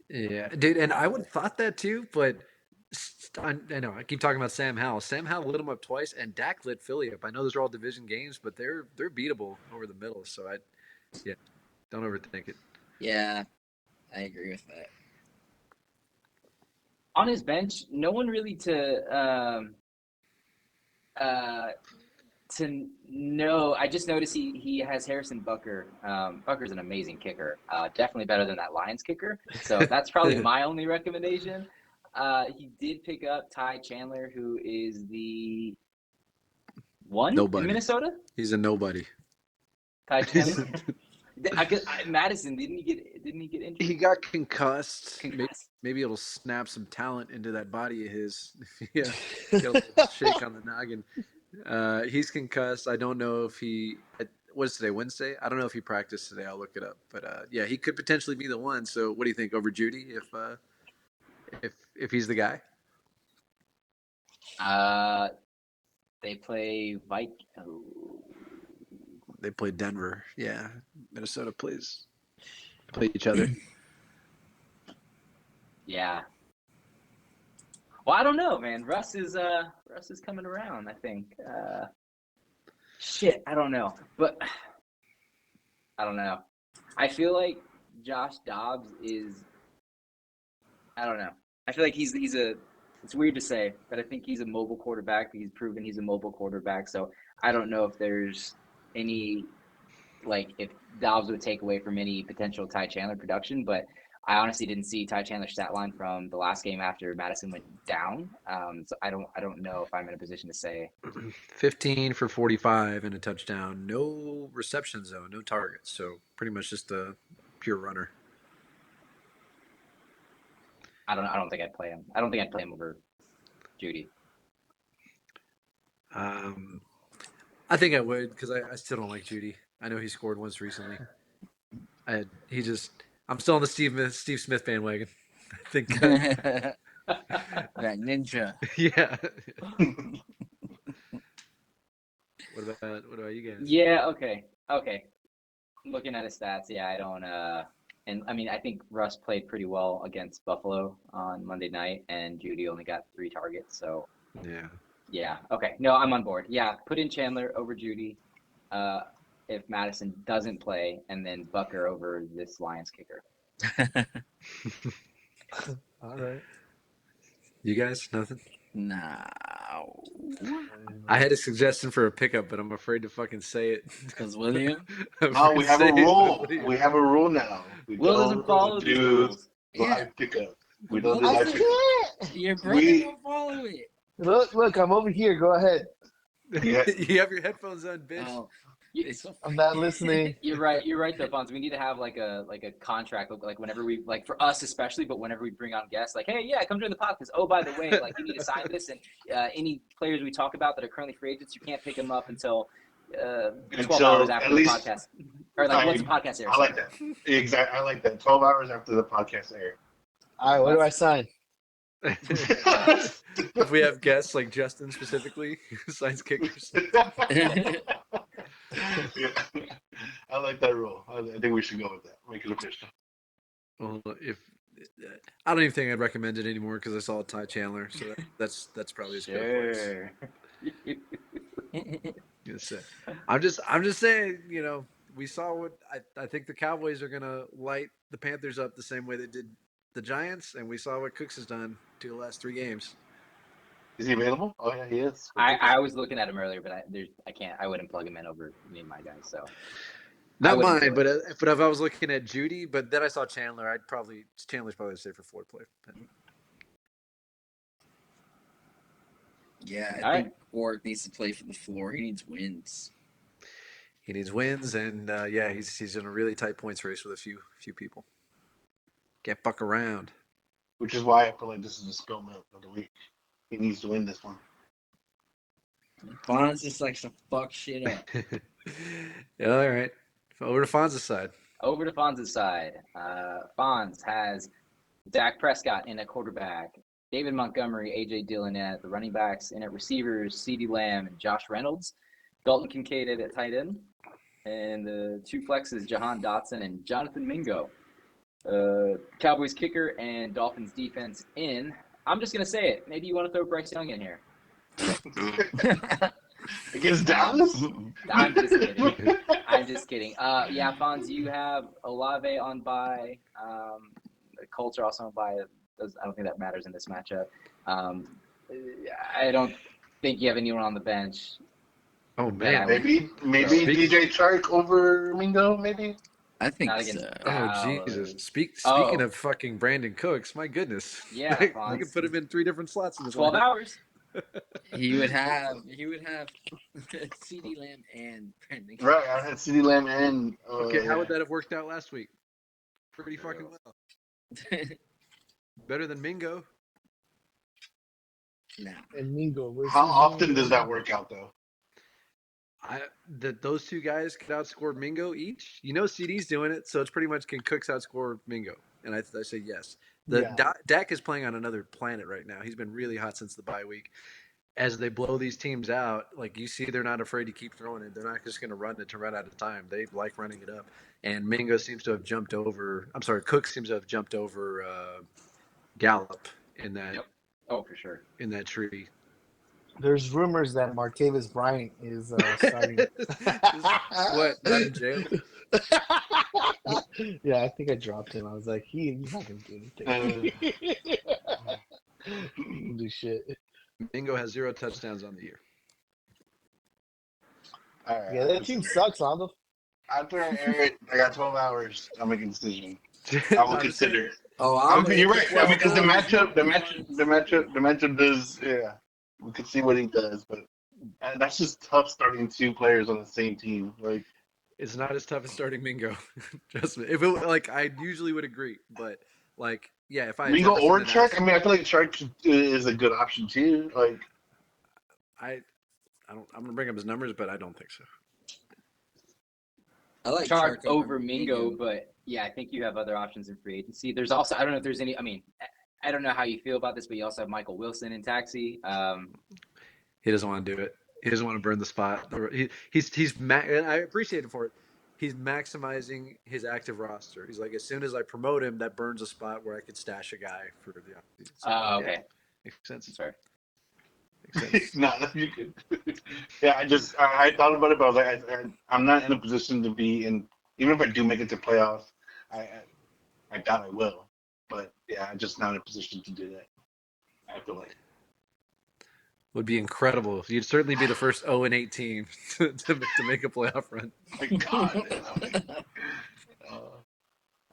Yeah, dude, and I would have thought that too, but I know I keep talking about Sam Howell. Sam Howell lit him up twice, and Dak lit Philly up. I know those are all division games, but they're beatable over the middle. So don't overthink it. Yeah, I agree with that. On his bench, no one really to know. I just noticed he has Harrison Butker. Butker's an amazing kicker. Definitely better than that Lions kicker. So that's probably my only recommendation. He did pick up Ty Chandler, who is the one Nobody. in Minnesota. He's a nobody. Ty Chandler. Madison didn't he get injured? He got concussed. Maybe it'll snap some talent into that body of his. Yeah, get a little shake on the noggin. He's concussed. I don't know if he. What's today? Wednesday. I don't know if he practiced today. I'll look it up. But yeah, he could potentially be the one. So what do you think over Judy if he's the guy? They play They play Denver. Yeah, Minnesota play each other. Yeah. Well, I don't know, man. Russ is coming around, I think. Shit, I don't know. But I don't know. I feel like Josh Dobbs is. I don't know. I feel like he's a. It's weird to say, but I think he's a mobile quarterback. He's proven he's a mobile quarterback. So I don't know if there's any like if Dobbs would take away from any potential Ty Chandler production, but I honestly didn't see Ty Chandler's stat line from the last game after Madison went down. So I don't know if I'm in a position to say. 15 for 45 and a touchdown. No receptions though, no targets. So pretty much just a pure runner. I don't think I'd play him. I don't think I'd play him over Judy. I think I would because I still don't like Judy. I know he scored once recently. I'm still on the Steve Smith bandwagon. I think. That ninja. Yeah. What about you guys? Yeah. Okay. Looking at his stats, yeah, I don't. And I mean, I think Russ played pretty well against Buffalo on Monday night, and Judy only got 3 targets. So yeah. Okay. No, I'm on board. Yeah, put in Chandler over Judy. If Madison doesn't play, and then Bucker over this Lions kicker. All right. You guys, nothing? No. I had a suggestion for a pickup, but I'm afraid to fucking say it. Because William? No, we have a rule. We have a rule now. We Will doesn't follow these do rules. live pickup. We don't do I live I pickup. can't. Your brother We- won't follow it. Look, I'm over here. Go ahead. Yeah. You have your headphones on, bitch. Oh, You- it's so I'm not listening. You're right. You're right, though, Fonz. We need to have like a contract, like whenever we like for us especially, but whenever we bring on guests, like, hey, yeah, come join the podcast. Oh, by the way, like you need to sign this, and any players we talk about that are currently free agents, you can't pick them up until 12 hours after at the least- podcast, or like once the podcast airs. I like that. Exactly. I like that. 12 hours after the podcast air. All right, what do I sign? If we have guests like Justin specifically, who signs kickers. Yeah. I like that rule. I think we should go with that. Make it official. Well, I don't even think I'd recommend it anymore because I saw Ty Chandler, so that's probably as good a place. Sure. Yes, I'm just saying, we saw what I think the Cowboys are gonna light the Panthers up the same way they did the Giants, and we saw what Cooks has done to the last 3 games. Is he available? Oh yeah, he is. I was looking at him earlier, but I can't. I wouldn't plug him in over me and my guys. So Not wouldn't mine, do but if I was looking at Judy, but then I saw Chandler, Chandler's probably the safer forward play. Yeah, All I think Ward needs to play for the floor. He needs wins. He needs wins, and he's in a really tight points race with a few people. Can't fuck around. Which is why I feel like this is the spill milk of the week. He needs to win this one. Bonds just likes to fuck shit up. Yeah, all right. Over to Fonz's side. Over to Fonz's side. Fonz has Dak Prescott in at quarterback, David Montgomery, A.J. Dillon at the running backs, and at receivers, CeeDee Lamb and Josh Reynolds, Dalton Kincaid at tight end, and the 2 flexes, Jahan Dotson and Jonathan Mingo. Cowboys kicker and Dolphins defense in. I'm just going to say it. Maybe you want to throw Bryce Young in here. Against Dallas? I'm just kidding. I'm just kidding. Yeah, Fonz, you have Olave on bye. The Colts are also on bye. I don't think that matters in this matchup. I don't think you have anyone on the bench. Oh man, Maybe DJ Chark over Mingo. Maybe. I think Not so. against Oh Dallas. Jesus! Speaking of fucking Brandon Cooks, my goodness. Yeah, you Fonz. can put him in 3 different slots in this 12 lineup. hours. He would have CeeDee Lamb and Brandon. Right. I had CeeDee Lamb and. Okay, how would that have worked out last week? Pretty fucking well. Better than Mingo. Nah. And Mingo. How often does that work out though? Those 2 guys could outscore Mingo each. CD's doing it, so it's pretty much can Cooks outscore Mingo? And I say yes. Dak is playing on another planet right now. He's been really hot since the bye week. As they blow these teams out, like you see, they're not afraid to keep throwing it. They're not just going to run it to run out of time. They like running it up. And Mingo seems to have jumped over. I'm sorry, Cooks seems to have jumped over Gallup in that. Yep. Oh, for sure. In that tree. There's rumors that Martavis Bryant is starting. What? Not in jail? Yeah, I think I dropped him. I was like, he's not gonna do anything. He can do shit. Mingo has 0 touchdowns on the year. All right, Yeah, I'll that team consider it. sucks, Aldo. After I air it, I got 12 hours. I'll make a decision. I will I'm just saying, consider it. Oh, I'm gonna You're hit the right. I mean, 12 because the hours. matchup, the matchup does. Yeah, we could see what he does, but that's just tough starting 2 players on the same team. Like it's not as tough as starting Mingo. Trust me. If it like, I usually would agree, but like, yeah, if I had Mingo 10% or of Chark. that, I mean, I feel like Chark is a good option too. Like I, I don't. I'm gonna bring up his numbers, but I don't think so. I like Chark Chark over over Mingo, Mingo. but yeah, I think you have other options in free agency. There's also I don't know if there's any. I mean, I don't know how you feel about this, but you also have Michael Wilson in taxi. He doesn't want to do it. He doesn't want to burn the spot. And I appreciate it for it. He's maximizing his active roster. He's like, as soon as I promote him, that burns a spot where I could stash a guy for the offseason. So, yeah, Okay, makes sense. sorry. Makes sense. no, you could. Yeah, I thought about it, but I was like, I'm not in a position to be in. Even if I do make it to playoffs, I I doubt I will. But yeah, I'm just not in a position to do that. I feel like. Would be incredible. You'd certainly be the first 0-8 team to make a playoff run. My God, uh,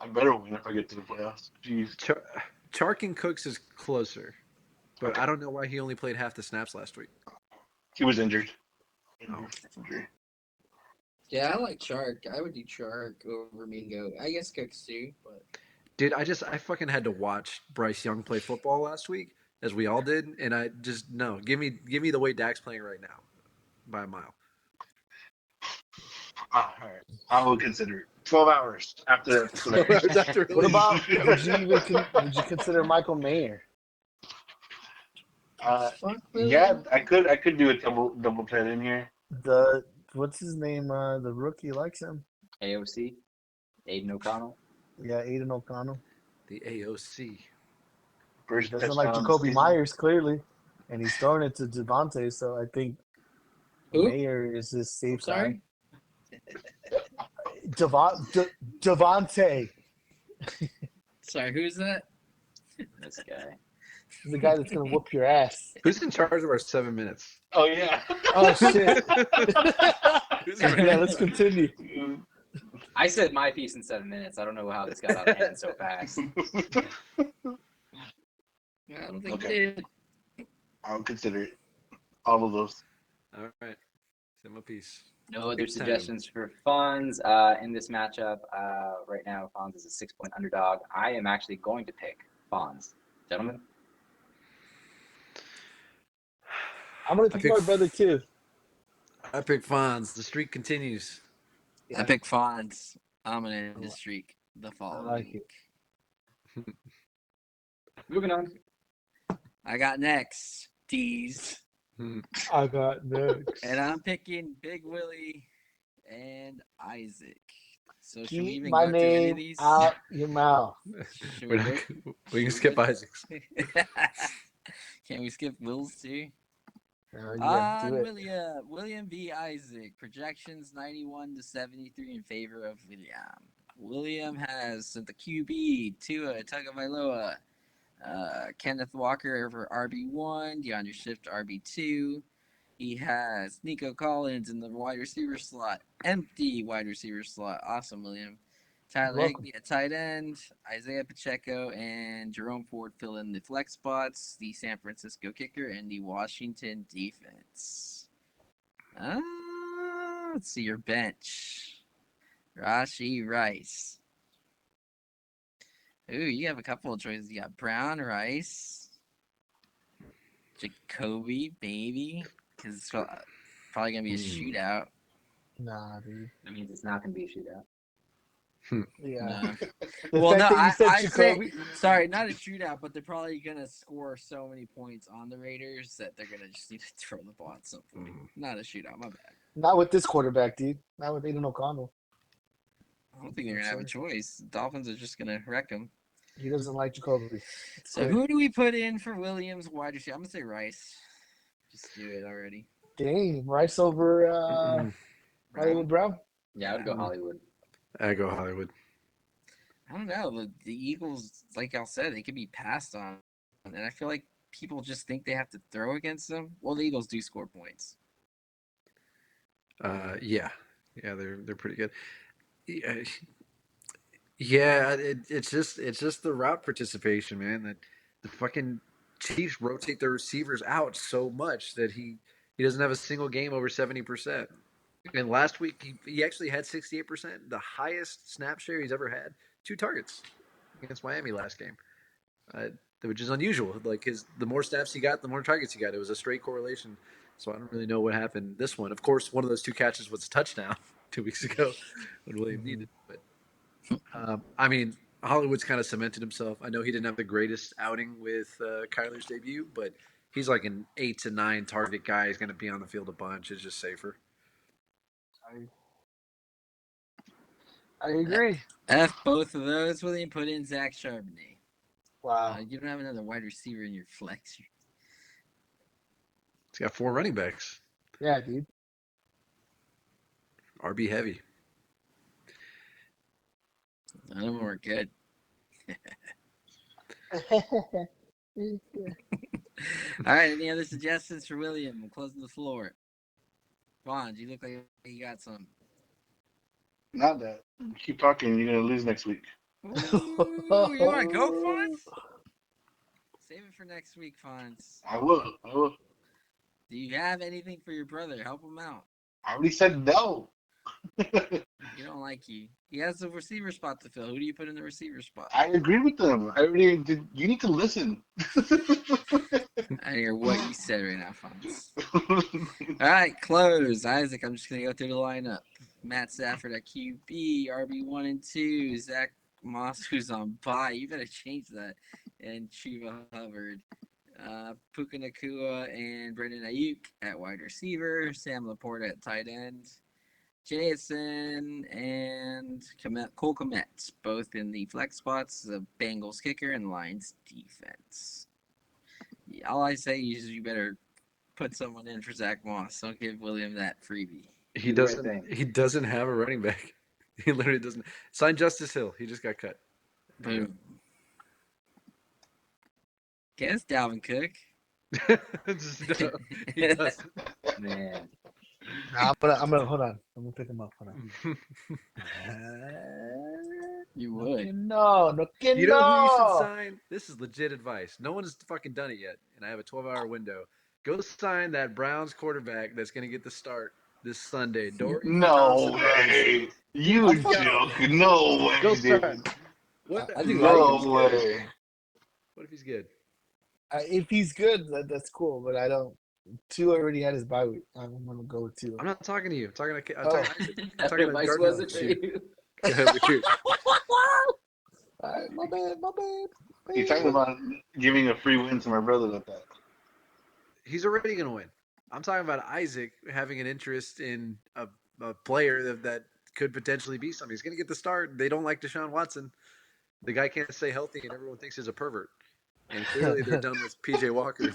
I better win if I get to the playoffs. Jeez. Char- Chark and Cooks is closer, but Okay. I don't know why he only played half the snaps last week. He was injured. Oh. Yeah, I like Chark. I would do Chark over Mingo. I guess Cooks too, but Dude, I fucking had to watch Bryce Young play football last week, as we all did, and I just no. Give me the way Dak's playing right now, by a mile. All right. I will consider it. 12 hours after the 12 hours after What release. about? Would you consider Michael Mayer? fuck Yeah, William. I could do a double play in here. The what's his name? The rookie likes him. AOC, Aiden O'Connell. Yeah, Aiden O'Connell. The AOC. He First doesn't like touchdown of the Jacoby season. Myers clearly, and he's throwing it to Devontae. So I think Who? Mayer is his safe guy. Sorry. Devontae, Sorry, who's that? This guy. the guy that's gonna whoop your ass. Who's in charge of our 7 minutes? Oh yeah. Oh shit! Who's Yeah, let's continue. I said my piece in 7 minutes. I don't know how this got out of hand so fast. Yeah, I don't think Okay. he did. I'll consider it. All of those. All right. Send my piece. No other Big time. suggestions for Fonz in this matchup. Right now, Fonz is a 6-point underdog. I am actually going to pick Fonz. Gentlemen? I'm gonna pick my brother too. I pick Fonz. The streak continues. I pick Fonz. I'm gonna end the streak the I following like it. week. Moving on. I got next. Tease. I got next. And I'm picking Big Willie and Isaac. So should we Keep even my go through any of name these? out your mouth. Should We're we not, go? we can skip Isaacs. Can we skip Will's too? No, you gotta do it. William V. Isaac. Projections 91 to 73 in favor of William. William has the QB, Tua Tagovailoa, Kenneth Walker for RB1, DeAndre Swift RB2. He has Nico Collins in the wide receiver slot, empty wide receiver slot. Awesome, William. Tyler Welcome. Higbee at tight end, Isaiah Pacheco and Jerome Ford fill in the flex spots, the San Francisco kicker, and the Washington defense. Let's see your bench. Rashi Rice. Ooh, you have a couple of choices. You got Brown Rice, Jacoby, maybe, because it's probably going to be a shootout. Nah, dude. That means it's not going to be a shootout. Yeah. No. The Well, fact no, that you said I say, Jacoby. sorry, not a shootout, but they're probably going to score so many points on the Raiders that they're going to just need to throw the ball at some point. Not a shootout, my bad. Not with this quarterback, dude. Not with Aiden O'Connell. I don't think they're going to have a choice. The Dolphins are just going to wreck them. He doesn't like Jacoby. So who do we put in for Williams wide receiver? I'm going to say Rice. Just do it already. Dang, Rice over Hollywood Brown. Yeah, I would go Hollywood. I go Hollywood. I don't know. The Eagles, like y'all said, they could be passed on, and I feel like people just think they have to throw against them. Well, the Eagles do score points. Yeah, they're pretty good. Yeah, yeah, it's just the route participation, man. That the fucking Chiefs rotate their receivers out so much that he doesn't have a single game over 70%. And last week he actually had 68%, the highest snap share he's ever had. 2 targets against Miami last game, uh, which is unusual. Like the more snaps he got, the more targets he got. It was a straight correlation. So I don't really know what happened this one. Of course, one of those 2 catches was a touchdown 2 weeks ago when William needed. But I mean, Hollywood's kind of cemented himself. I know he didn't have the greatest outing with Kyler's debut, but he's like an 8 to 9 target guy. He's going to be on the field a bunch. It's just safer. I agree. F both of those. William, put in Zach Charbonnet. Wow. You don't have another wide receiver in your flex. He's got 4 running backs. Yeah, dude. RB heavy. None of them are good. All right. Any other suggestions for William? I'm closing the floor. Vaughn, you look like you got some. Not that. Keep talking. You're gonna lose next week. Ooh, you want to go, Fonz? Save it for next week, Fonz. I will. I will. Do you have anything for your brother? Help him out. I already said no. He don't like you. He has the receiver spot to fill. Who do you put in the receiver spot? I agree with them. I already did. You need to listen. I hear what you said right now, Fonz. All right, close. Isaac, I'm just going to go through the lineup. Matt Stafford at QB, RB1 and 2. Zach Moss, who's on bye. You better change that. And Chuba Hubbard. Puka Nakua and Brendan Ayuk at wide receiver. Sam Laporta at tight end. Jason and Cole Kmet, both in the flex spots. The Bengals kicker and Lions defense. All I say is you better put someone in for Zach Moss. Don't give William that freebie. He doesn't. He doesn't have a running back. He literally doesn't. Sign Justice Hill. He just got cut. Boom. Guess Dalvin Cook. No, he doesn't. Man. I'm gonna hold on. I'm gonna pick him up. Hold on. You would. No, You know who you should sign? This is legit advice. No one has fucking done it yet, and I have a 12-hour window. Go sign that Browns quarterback that's going to get the start this Sunday. Dorian No Thompson-Robinson. way. You joke. No way, Go dude. sign. What? I think No like way. What if he's good? if he's good, that's cool. But I don't. Tua already had his bye week. I'm gonna go with Tua. I'm not talking to you. I'm talking to Isaac. I'm That talking to advice Gardner. wasn't for you. All right, my bad. You're talking about giving a free win to my brother like that. He's already going to win. I'm talking about Isaac having an interest in a player that could potentially be something. He's going to get the start. They don't like Deshaun Watson. The guy can't stay healthy, and everyone thinks he's a pervert. And clearly, they're done with PJ Walker.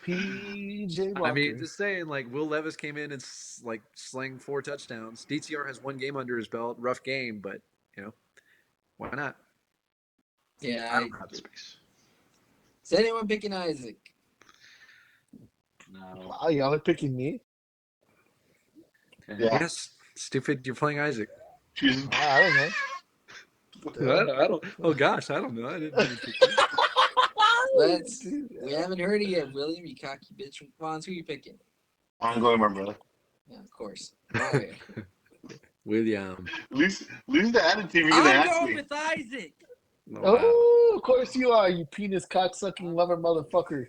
PJ Walker. I mean, just saying, like, Will Levis came in and like slang 4 touchdowns. DTR has 1 game under his belt. Rough game, but why not? Yeah, I don't have the space. Is anyone picking Isaac? No. Wow, y'all are picking me. Yeah. Yes, stupid. You're playing Isaac. I don't know. I don't. Oh gosh, I don't know. I didn't. We haven't heard it yet, William. You cocky bitch. Fonz, who you picking? I'm going with my brother. Yeah, of course. Mario. William. Lose the attitude you're gonna I'm ask going me. with Isaac. Oh, of course you are, you penis cocksucking lover motherfucker.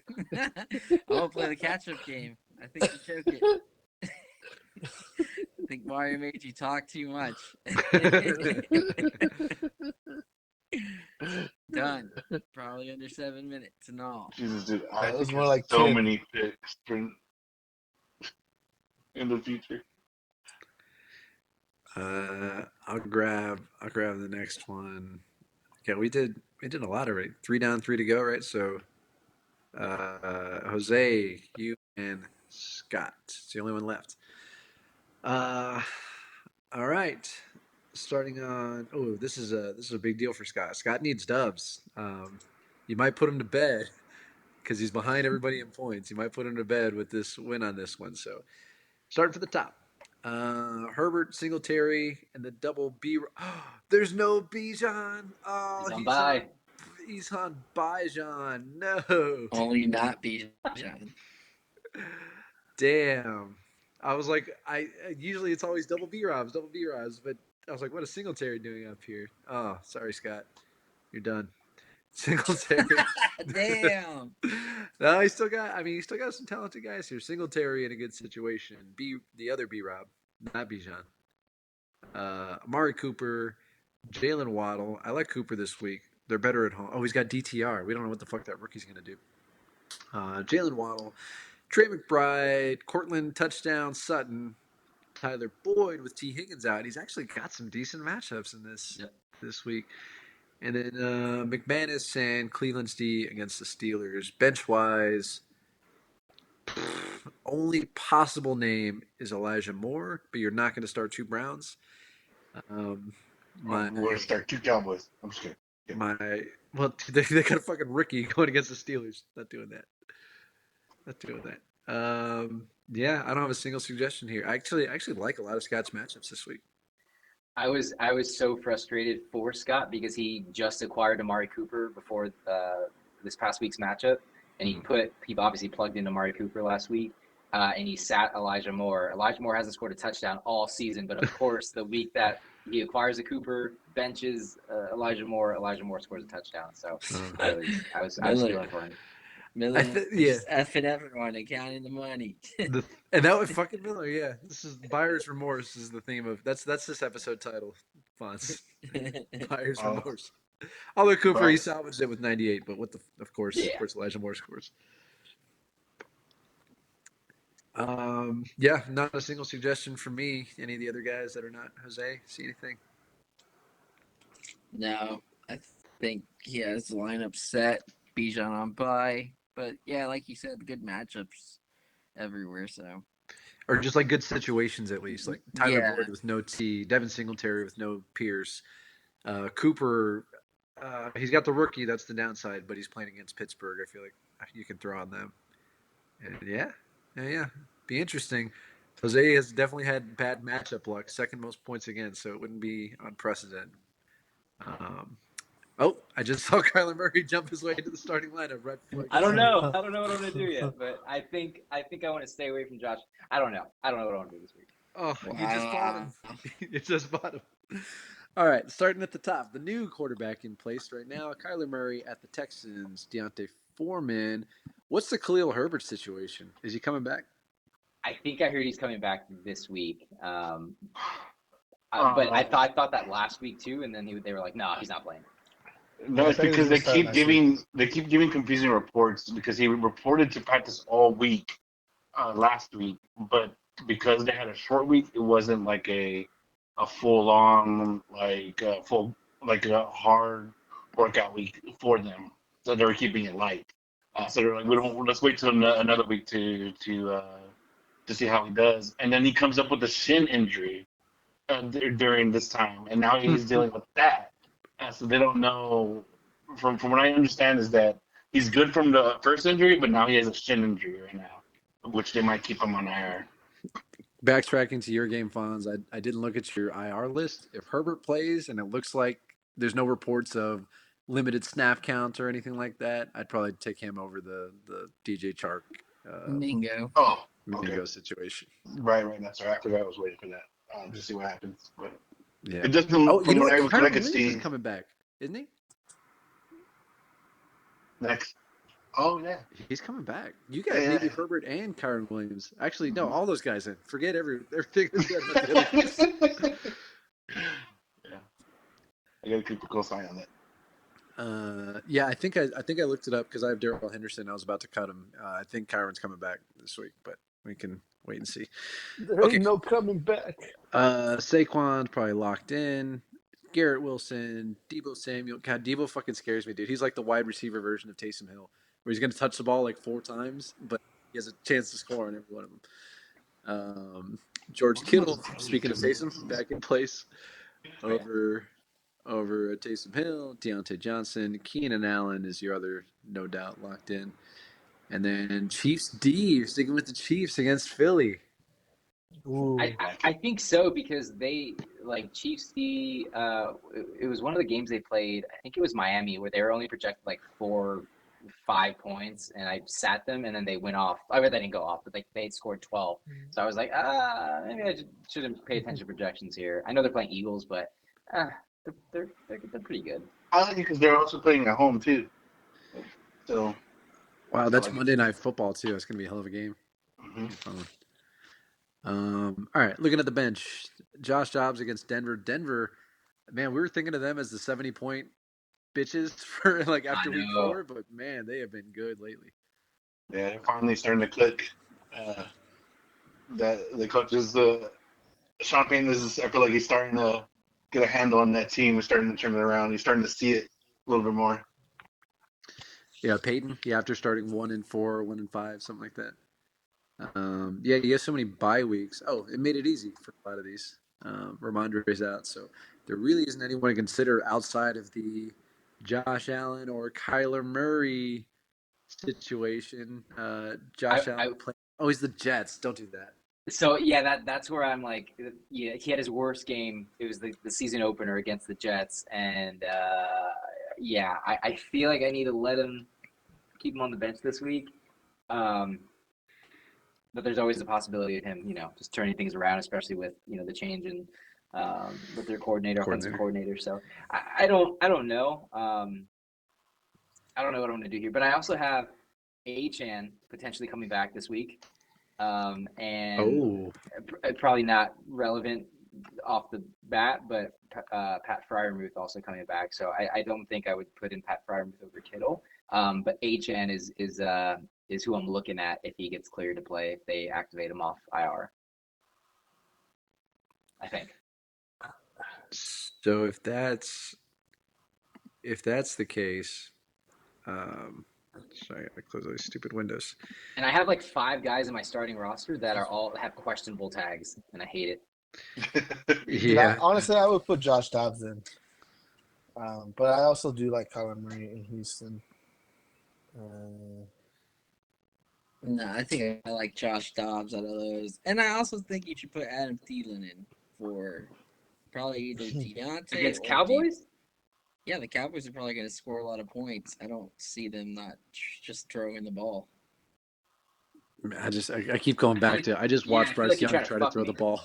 I'll play the catch-up game. I think you choke it. I think Mario made you talk too much. Done. Probably under 7 minutes and all. Jesus, dude, I was think more like so 10. many picks in the future. I'll grab the next one. Okay, we did a lot already. 3 down, 3 to go, right? So Jose, you, and Scott. It's the only one left. Uh, all right. Starting on. Oh, this is a big deal for Scott. Scott needs dubs. You might put him to bed because he's behind everybody in points. You might put him to bed with this win on this one. So starting for the top. Herbert, Singletary, and the double B. There's no Bijan. Oh, He's on he's on. bye. He's on Bijan. No. Only not Bijan. Damn. I was like, usually it's always double B Robs, but I was like, what is Singletary doing up here? Oh, sorry, Scott, you're done. Singletary. Damn. No, he still got. I mean, he still got some talented guys here. Singletary in a good situation. The other B Rob, not Bijan. Amari Cooper, Jalen Waddle. I like Cooper this week. They're better at home. Oh, he's got DTR. We don't know what the fuck that rookie's gonna do. Jalen Waddle, Trey McBride, Cortland touchdown, Sutton, Tyler Boyd with T Higgins out. He's actually got some decent matchups in this week. And then McManus and Cleveland's D against the Steelers. Bench wise, only possible name is Elijah Moore, but you're not going to start two Browns. We're going to start 2 Cowboys. I'm just kidding. They got a fucking rookie going against the Steelers. Not doing that. Yeah, I don't have a single suggestion here. I actually like a lot of Scott's matchups this week. I was so frustrated for Scott because he just acquired Amari Cooper before this past week's matchup, and he obviously plugged in Amari Cooper last week, and he sat Elijah Moore. Elijah Moore hasn't scored a touchdown all season, but of course the week that he acquires a Cooper, benches Elijah Moore scores a touchdown. So I was feeling for him. Miller Yeah. just effing everyone and counting the money. And that was fucking Miller. Yeah, this is Buyer's Remorse is the theme of that's this episode title. Fonz. Buyer's Remorse. Although Cooper he salvaged it with 98, but of course Elijah Moore scores. Yeah, not a single suggestion from me. Any of the other guys that are not Jose see anything? No, I think he has the lineup set. Bijan on bye, but yeah, like you said, good matchups everywhere. So, or just like good situations at least, like Tyler Boyd with no T, Devin Singletary with no Pierce, Cooper. He's got the rookie. That's the downside, but he's playing against Pittsburgh. I feel like you can throw on them. And yeah. Be interesting. Jose has definitely had bad matchup luck, second most points against, so it wouldn't be unprecedented. I just saw Kyler Murray jump his way into the starting lineup right before. I don't know what I'm gonna do yet, but I think I want to stay away from Josh. I don't know what I want to do this week. Oh, you just bought him. You just bought him. All right, starting at the top, the new quarterback in place right now, Kyler Murray at the Texans, Deontay Foreman. What's the Khalil Herbert situation? Is he coming back? I think I heard he's coming back this week. But I thought that last week too, and then they were like, "No, he's not playing." No, it's because they keep giving confusing reports because he reported to practice all week last week, but because they had a short week, it wasn't like a full on like a hard workout week for them. So they were keeping it light. So they're like, let's wait till another week to see how he does. And then he comes up with a shin injury during this time, and now he's dealing with that. So they don't know. From what I understand is that he's good from the first injury, but now he has a shin injury right now, which they might keep him on IR. Backtracking to your game, Fonz, I didn't look at your IR list. If Herbert plays and it looks like there's no reports of limited snap count or anything like that, I'd probably take him over the DJ Chark Mingo. Mingo situation. Right. That's right. I forgot I was waiting for that to see what happens. But yeah, it doesn't. Oh, you know what? Kyron Williams is coming back, isn't he? Next. Oh yeah, he's coming back. You got maybe Herbert and Kyron Williams. Actually, no, all those guys in. Forget everything. Yeah, I gotta keep a close eye on that. Yeah, I think I looked it up because I have Darrell Henderson. I was about to cut him. I think Kyron's coming back this week, but we can wait and see. There ain't no coming back. Saquon's probably locked in. Garrett Wilson, Debo Samuel. God, Debo fucking scares me, dude. He's like the wide receiver version of Taysom Hill. where he's going to touch the ball like 4 times, but he has a chance to score on every one of them. George Kittle, speaking of Taysom, back in place over Taysom Hill, Deontay Johnson, Keenan Allen is your other no doubt locked in, and then Chiefs D, sticking with the Chiefs against Philly. Ooh. I think so because they like Chiefs D. It was one of the games they played. I think it was Miami where they were only projected like 5 points, and I sat them, and then they went off. I bet they didn't go off, but they had scored 12. So I was like, maybe I shouldn't pay attention to projections here. I know they're playing Eagles, but they're pretty good. I like it because they're also playing at home too. So Wow, that's Monday Night Football too. That's gonna be a hell of a game. Mm-hmm. All right, looking at the bench, Josh Dobbs against Denver. Denver, man, we were thinking of them as the 70-point bitches for like after week 4, but man, they have been good lately. Yeah, they're finally starting to click. That the coaches, Sean Payton I feel like he's starting to get a handle on that team. He's starting to turn it around. He's starting to see it a little bit more. Yeah, Peyton. Yeah, after starting 1-4, 1-5, something like that. Yeah, you have so many bye weeks. Oh, it made it easy for a lot of these. Ramondre's out, so there really isn't anyone to consider outside of the Josh Allen or Kyler Murray situation. Josh Allen playing. Oh, he's the Jets. Don't do that. So yeah, that's where I'm like, yeah, he had his worst game. It was the season opener against the Jets, and yeah, I feel like I need to keep him on the bench this week. But there's always the possibility of him, just turning things around, especially with the change in with their offensive coordinator. So I don't know. I don't know what I'm going to do here, but I also have Achan potentially coming back this week, and probably not relevant off the bat, but Pat Fryermuth also coming back. So I don't think I would put in Pat Fryermuth over Kittle, but Achan is who I'm looking at if he gets cleared to play if they activate him off IR. I think. So if that's the case, sorry, I gotta close all these stupid windows. And I have like 5 guys in my starting roster that all have questionable tags, and I hate it. Yeah. Honestly, I would put Josh Dobbs in. But I also do like Kyler Murray in Houston. No, I think I like Josh Dobbs out of those. And I also think you should put Adam Thielen in for probably either Deontay against or Cowboys. Yeah, the Cowboys are probably going to score a lot of points. I don't see them not just throwing the ball. I keep going back to I just watched Bryce Young try to throw the ball.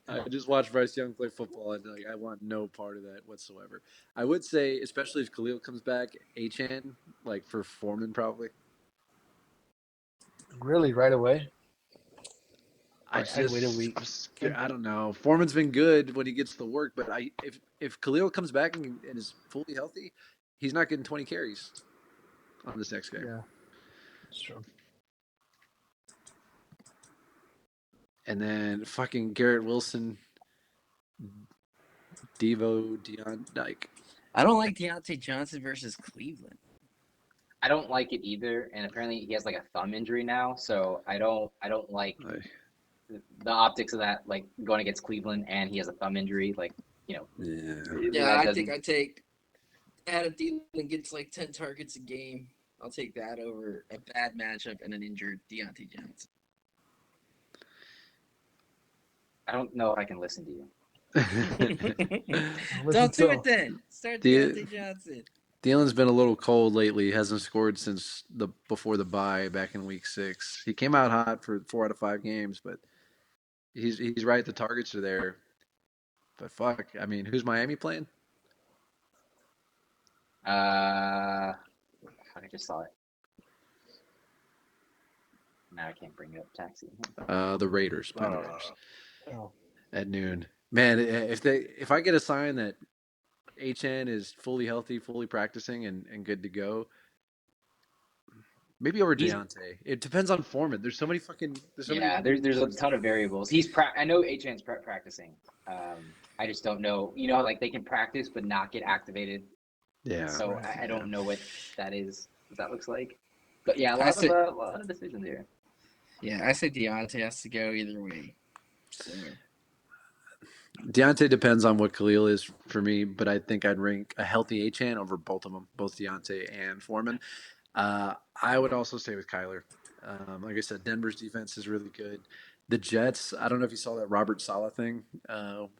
I just watched Bryce Young play football, and I want no part of that whatsoever. I would say, especially if Khalil comes back, Achan for Foreman probably. Really, right away? I'd wait a week. I don't know. Foreman's been good when he gets the work, but if Khalil comes back and is fully healthy, he's not getting 20 carries on this next game. Yeah, that's true. And then fucking Garrett Wilson, Deion. I don't like Deontay Johnson versus Cleveland. I don't like it either, and apparently he has like a thumb injury now, so I don't like the optics of that, like going against Cleveland, and he has a thumb injury, Yeah, I think I take Adam Thielen gets like 10 targets a game. I'll take that over a bad matchup and an injured Deontay Johnson. I don't know if I can listen to you. Don't do it then. Start Deontay Johnson. Thielen's been a little cold lately. He hasn't scored since before the bye back in week 6. He came out hot for 4 out of 5 games, but he's right. The targets are there. But fuck, I mean, who's Miami playing? I just saw it. Now I can't bring it up. Taxi. The Raiders playing the Raiders at noon. Man, if I get a sign that HN is fully healthy, fully practicing, and good to go, maybe over Deontay. It depends on Foreman. There's so many fucking. There's a ton of variables. I know HN's practicing. I just don't know. Like they can practice but not get activated. Yeah. So I don't know what that is. what that looks like. But yeah, a lot of decisions here. Yeah, I say Deontay has to go either way. So Deontay depends on what Khalil is for me, but I think I'd rank a healthy Achan over both of them, both Deontay and Foreman. I would also stay with Kyler. Like I said, Denver's defense is really good. The Jets, I don't know if you saw that Robert Saleh thing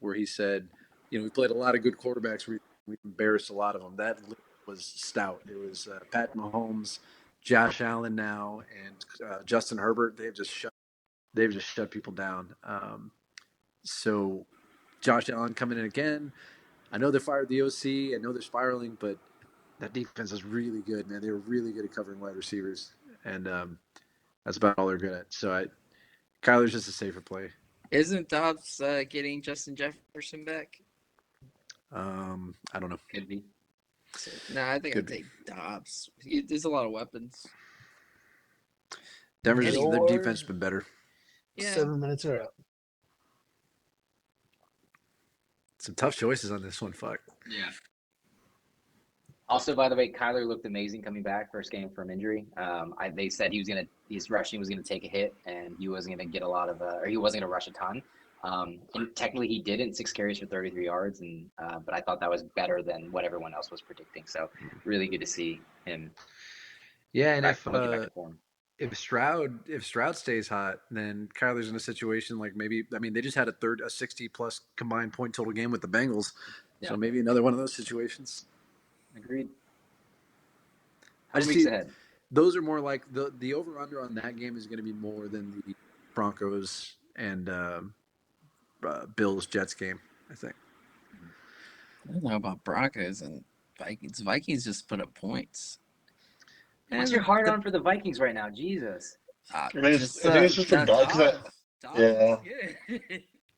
where he said, we played a lot of good quarterbacks. We embarrassed a lot of them. That was stout. It was Pat Mahomes, Josh Allen now, and Justin Herbert. They've just shut people down. So Josh Allen coming in again. I know they fired the OC. I know they're spiraling, but that defense is really good, man. They were really good at covering wide receivers, and that's about all they're good at. So Kyler's just a safer play. isn't Dobbs getting Justin Jefferson back? I don't know. Could be. So, no, I think I'd take Dobbs. There's a lot of weapons. Their Your defense has been better. Yeah. 7 minutes are up. Some tough choices on this one. Fuck. Yeah. Also, by the way, Kyler looked amazing coming back first game from injury. They said his rushing was gonna take a hit, and he wasn't gonna get a lot of, or he wasn't gonna rush a ton. And technically, he didn't 6 carries for 33 yards, and but I thought that was better than what everyone else was predicting. So really good to see him. Yeah, and if Stroud stays hot, then Kyler's in a situation like they just had a 60+ combined point total game with the Bengals, so maybe another one of those situations. Agreed. I just see those are more like the over under on that game is going to be more than the Broncos and Bills Jets game, I think. I don't know about Broncos and Vikings. Vikings just put up points. What's your heart on for the Vikings right now? Jesus. I think it's just for Dobbs. Yeah.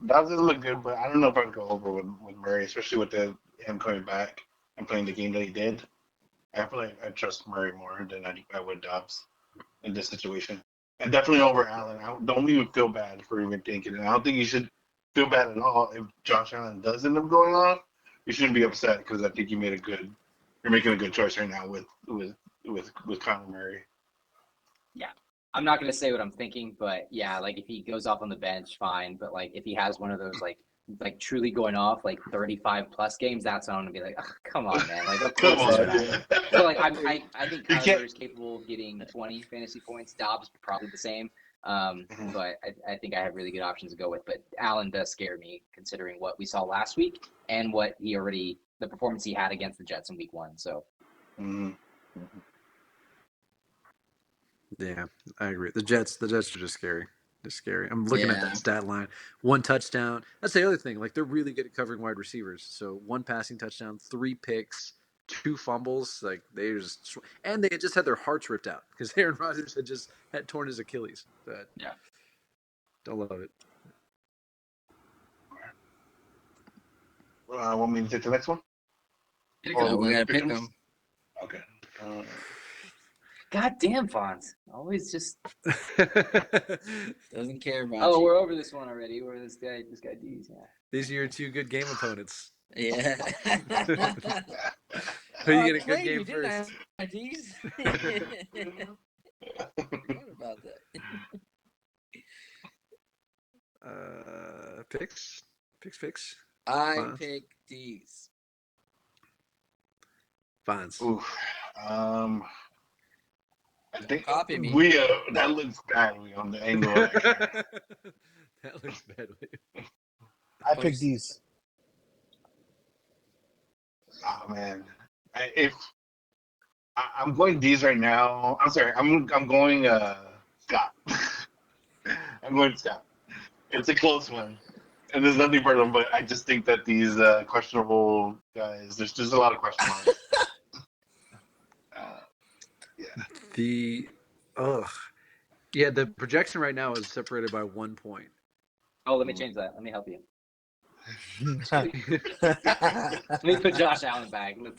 Dobbs doesn't look good, but I don't know if I'd go over with Murray, especially with him coming back and playing the game that he did. I feel like I trust Murray more than I would Dobbs in this situation. And definitely over Allen. I don't even feel bad for even thinking it. I don't think you should feel bad at all if Josh Allen does end up going off. You shouldn't be upset because I think you're making a good choice right now with Kyler Murray. Yeah. I'm not going to say what I'm thinking, but yeah, like if he goes off on the bench, fine. But like if he has one of those like truly going off like 35+ games, that's when I'm going to be like, oh, come on, man. Like, of course it's not. So like I think Kyler is capable of getting 20 fantasy points. Dobbs probably the same. But I think I have really good options to go with. But Allen does scare me considering what we saw last week and what the performance he had against the Jets in week 1. So. Yeah, I agree. The Jets are just scary. They're scary. I'm looking at that stat line. 1 touchdown. That's the other thing. Like, they're really good at covering wide receivers. So 1 passing touchdown, 3 picks, 2 fumbles. Like, and they had just had their hearts ripped out because Aaron Rodgers had torn his Achilles. Yeah. Don't love it. Want me to take the next one? We gotta pick them. Okay. God damn, Fonz. Always just doesn't care about you. Oh, we're over this one already. We're this guy D's, yeah. These are your 2 good game opponents. Yeah. Who you get a good game first? D's. Forgot about that. Picks. I pick D's. Fonz. Oof. I think Copy me. That looks badly on the angle of that camera. That looks badly. I pick D's. Oh man, I'm going D's right now. I'm sorry. I'm going Scott. I'm going Scott. It's a close one, and there's nothing for them. But I just think that these questionable guys. There's just a lot of question marks. The projection right now is separated by 1 point. Oh, let me change that. Let me help you. Let me put Josh Allen back. No,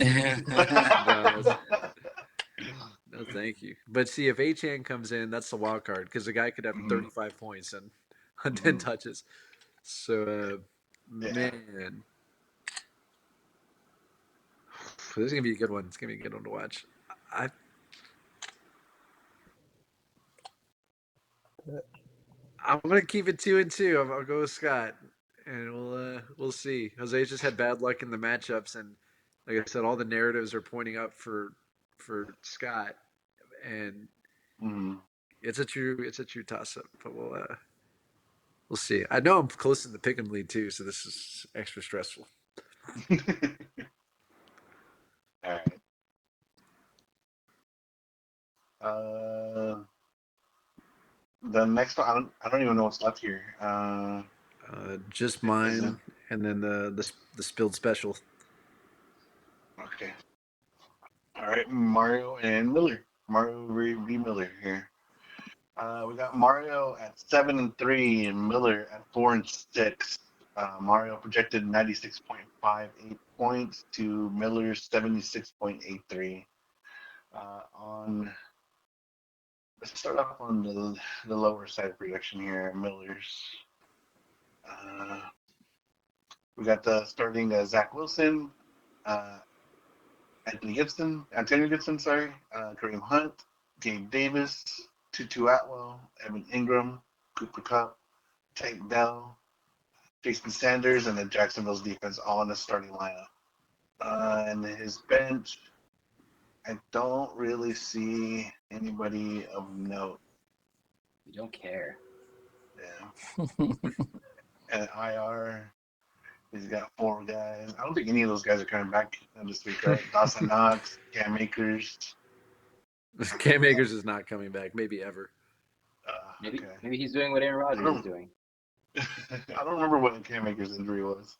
thank you. But see, if Achan comes in, that's the wild card because the guy could have 35 points and on 10 touches. So, man, this is gonna be a good one. It's gonna be a good one to watch. I'm gonna keep it 2-2. I'll go with Scott, and we'll see. Jose just had bad luck in the matchups, and like I said, all the narratives are pointing up for Scott, and Mm. it's a true toss up. But we'll see. I know I'm close in the pick'em lead too, so this is extra stressful. All right. Uh, the next one, I don't even know what's left here. Just Is it mine, and then the spilled special. okay? All right, Mario and Miller. Mario v. Miller here. We got Mario at 7-3 and Miller at 4-6. Mario projected 96.58 points to Miller's 76.83. On Let's start off on the lower side projection here. Miller's. Uh, we got the starting Zach Wilson, uh, Antonio Gibson, sorry, Kareem Hunt, Gabe Davis, Tutu Atwell, Evan Ingram, Cooper Cup, Tank Dell, Jason Sanders, and then Jacksonville's defense all in the starting lineup. And his bench, I don't really see anybody of note. We don't care. Yeah. And IR, he's got 4 guys. I don't think any of those guys are coming back this week, right? Dawson Knox, Cam Akers. Cam Akers is not coming back, maybe ever. Maybe Okay. maybe he's doing what Aaron I Rodgers is don't. doing. I don't remember what Cam Akers' injury was.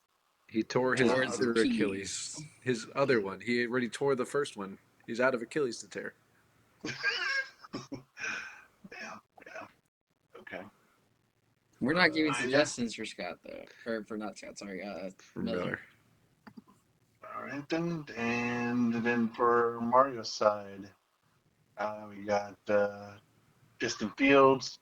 He tore his Towards Uh, other Achilles. Achilles. His other one. He already tore the first one. He's out of Achilles to tear. yeah. Yeah. Okay. We're not giving Yeah. suggestions for Scott though, or for not Scott. Sorry, For Miller. Miller. All right then. And then for Mario's side, we got Justin Fields,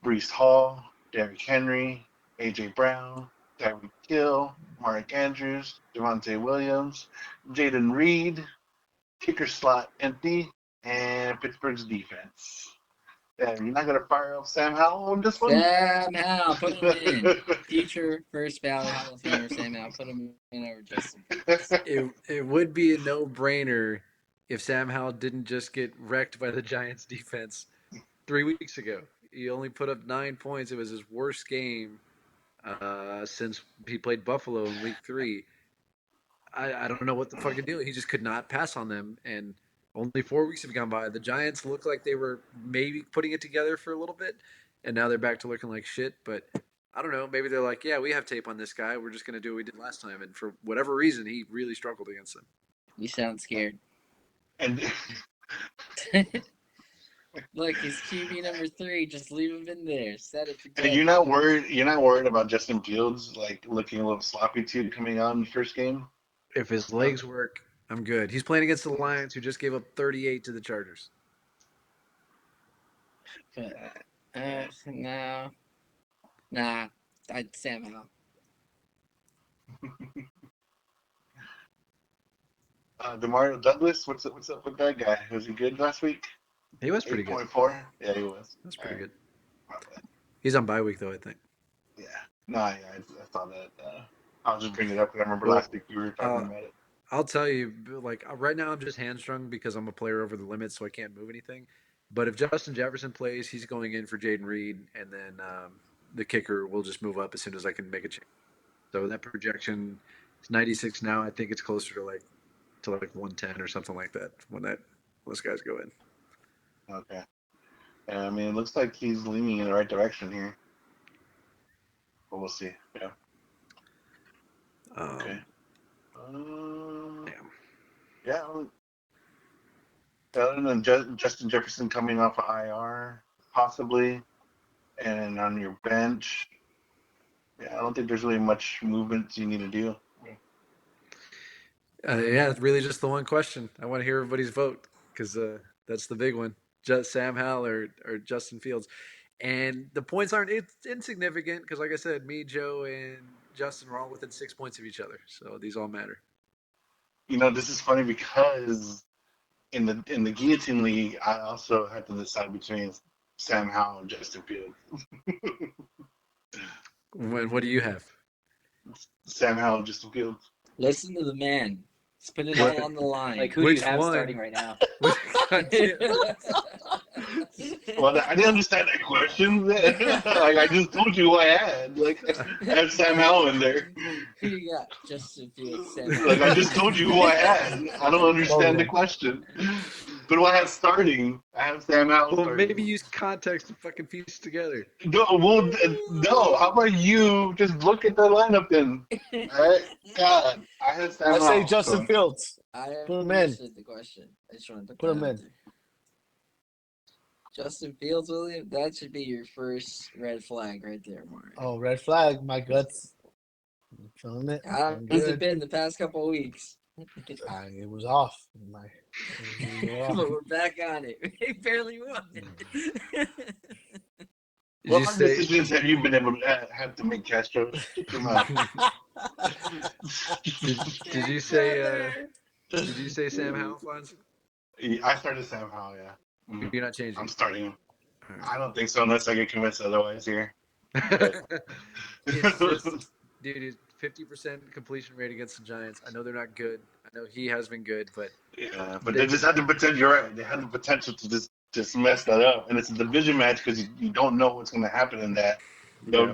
Brees Hall, Derrick Henry, AJ Brown, Tyreek Hill, Mark Andrews, Javante Williams, Jaden Reed, kicker slot empty, and Pittsburgh's defense. Yeah, you're not gonna fire up Sam Howell on this one? Sam Howell, put him in. Future first ballot Hall of Famer Sam Howell, put him in over Justin Fields. It would be a no brainer if Sam Howell didn't just get wrecked by the Giants defense 3 weeks ago. He only put up 9 points. It was his worst game since he played Buffalo in Week 3. I don't know what the fucking deal. He just could not pass on them, and only 4 weeks have gone by. The Giants looked like they were maybe putting it together for a little bit, and now they're back to looking like shit. But I don't know. Maybe they're like, yeah, we have tape on this guy. We're just gonna do what we did last time. And for whatever reason, he really struggled against them. You sound scared. and Look, he's QB number 3. Just leave him in there. Set it and together. you're not worried about Justin Fields like looking a little sloppy too coming out in the first game? If his legs work, I'm good. He's playing against the Lions, who just gave up 38 to the Chargers. But, no, nah. Sam Howell. Demario Douglas, what's up with that guy? Was he good last week? He was pretty good. 8.4. Yeah, he was. That's All pretty right. good. My bad. He's on bye week though, I think. Yeah. No, yeah, I saw that. I'll just bring it up because I remember Well, last week you were talking about it. I'll tell you, like right now, I'm just hamstrung because I'm a player over the limit, so I can't move anything. But if Justin Jefferson plays, he's going in for Jaden Reed, and then the kicker will just move up as soon as I can make a change. So that projection is 96 now. I think it's closer to like 110 or something like that when those guys go in. Okay. Yeah, I mean, it looks like he's leaning in the right direction here, but we'll see. Yeah. Okay. Damn. Yeah. Other than Justin Jefferson coming off of IR, possibly, and on your bench, yeah, I don't think there's really much movement you need to do. Yeah, it's really just the one question. I want to hear everybody's vote because that's the big one. Just Sam Howell or Justin Fields. And the points aren't insignificant because, like I said, me, Joe, and Justin were all within 6 points of each other. So these all matter. This is funny because in the guillotine league, I also had to decide between Sam Howell and Justin Fields. What do you have? Sam Howell and Justin Fields. Listen to the man. Let's put it What? all on the line. Like, who do you Which have one? starting right now? God damn. Well, I didn't understand that question. Like, I just told you who I had. Like, I had Sam Howell in there. Who you got? Justin Fields, Sam Like, I Howell. just told you who I had. I don't understand the Totally. question. But who I have starting, I have Sam Howell Well, starting. maybe use context to fucking piece together. No, well, no. How about you just look at the lineup then? All right? God, I have Sam I say Howell. Justin So. Fields. I Put him in. understood the question. I just want to put Put that him out in. there. Justin Fields, William, that should be your first red flag right there, Mario. Oh, red flag. My guts. I'm feeling it. How I'm has it good. been the past couple of weeks? It was off. It was off. But we're back on it. We barely won. Did What you hard say? decisions have you been able to have to make, Castro? Shut your mouth. Did you say? Did you say Sam Howell, Fonz? I started Sam Howell, yeah. Mhm. You're not changing. I'm starting him. All I don't think so unless I get convinced otherwise here. But It's just, dude, 50% completion rate against the Giants. I know they're not good. I know he has been good, but yeah, but they just had the potential. You're right. They had the potential to just mess that up, and it's a division match because you don't know what's going to happen in that. yeah.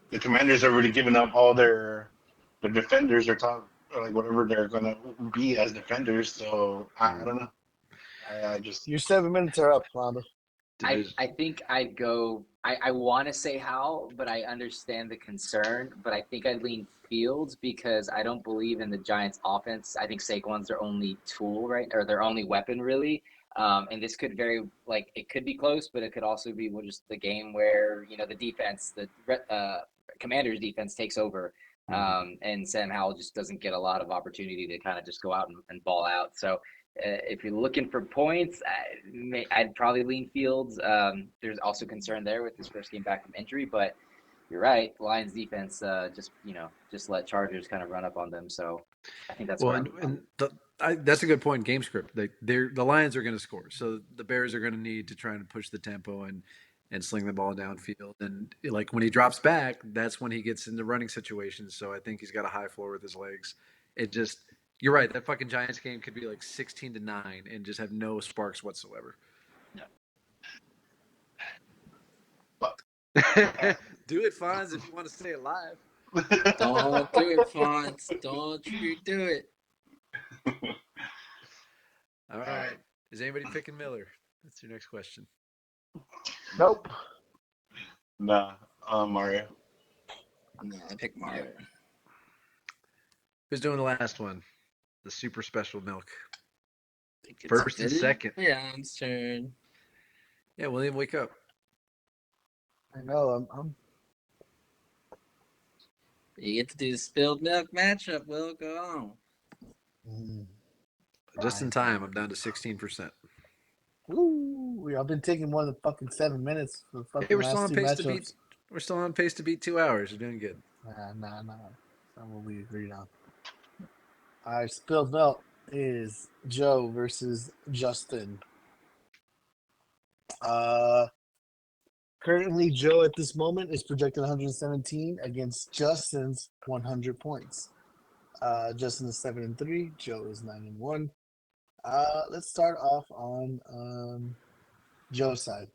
The Commanders are already giving up all their defenders or top or like whatever they're going to be as defenders. So I don't know. I just Your 7 minutes are up, Rondo. I think I'd go. I want to say Howell, but I understand the concern. But I think I'd lean Fields because I don't believe in the Giants' offense. I think Saquon's their only tool, right, or their only weapon, really. And this could it could be close, but it could also be just the game where the defense, the Commanders' defense takes over, and Sam Howell just doesn't get a lot of opportunity to kind of just go out and ball out. So. If you're looking for points, I'd probably lean Fields. There's also concern there with his first game back from injury, but you're right. Lions defense just let Chargers kind of run up on them. So I think that's Well, that's a good point. Game script. The Lions are going to score, so the Bears are going to need to try and push the tempo and sling the ball downfield. And like when he drops back, that's when he gets into running situations. So I think he's got a high floor with his legs. It just You're right. That fucking Giants game could be like 16-9 and just have no sparks whatsoever. fuck. Do it, Fonz, if you want to stay alive. Don't do it, Fonz. Don't you do it. All right. Is anybody picking Miller? That's your next question. Nope. Nah, Mario. No, I pick Mario. Who's doing the last one? The super special milk. It's First and second. Leon's turn. Yeah, William, wake up. I know. I'm You get to do the spilled milk matchup. Will go on. Just in time, I'm down to 16%. Woo! I've been taking more than fucking 7 minutes for the fucking Hey, we're still last on two pace to matchups. beat. We're still on pace to beat 2 hours. You're doing good. Nah. That's not what we agreed on. All right, spilled milk is Joe versus Justin. Currently, Joe at this moment is projected 117 against Justin's 100 points. Justin is 7-3. Joe is 9-1. Let's start off on Joe's side.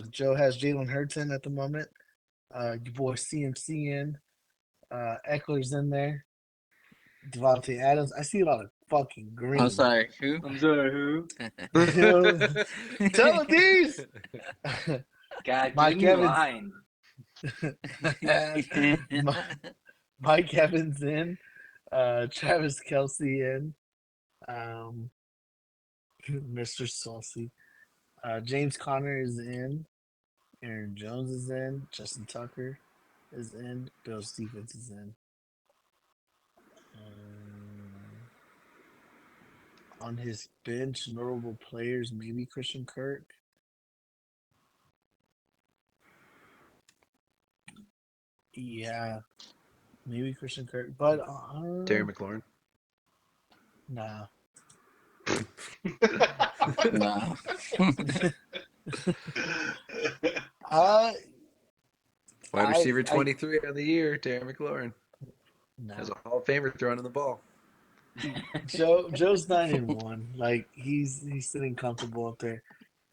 Joe has Jalen Hurts in at the moment. Your boy CMC in. Eckler's in there. Devontae Adams. I see a lot of fucking green. I'm sorry. Who? I'm sorry, who? Tell these. God, Mike give me Evans. line. Mike Evans in. Travis Kelsey in. Mr. Saucy. James Conner is in. Aaron Jones is in. Justin Tucker is in. Bill Stevens is in. On his bench, notable players, maybe Christian Kirk. Yeah, maybe Christian Kirk, but Terry McLaurin. nah. No. Uh, Wide receiver I 23 on the year, Terry McLaurin. As no. a Hall of Famer throwing in the ball. Joe's 9-1. Like he's sitting comfortable up there.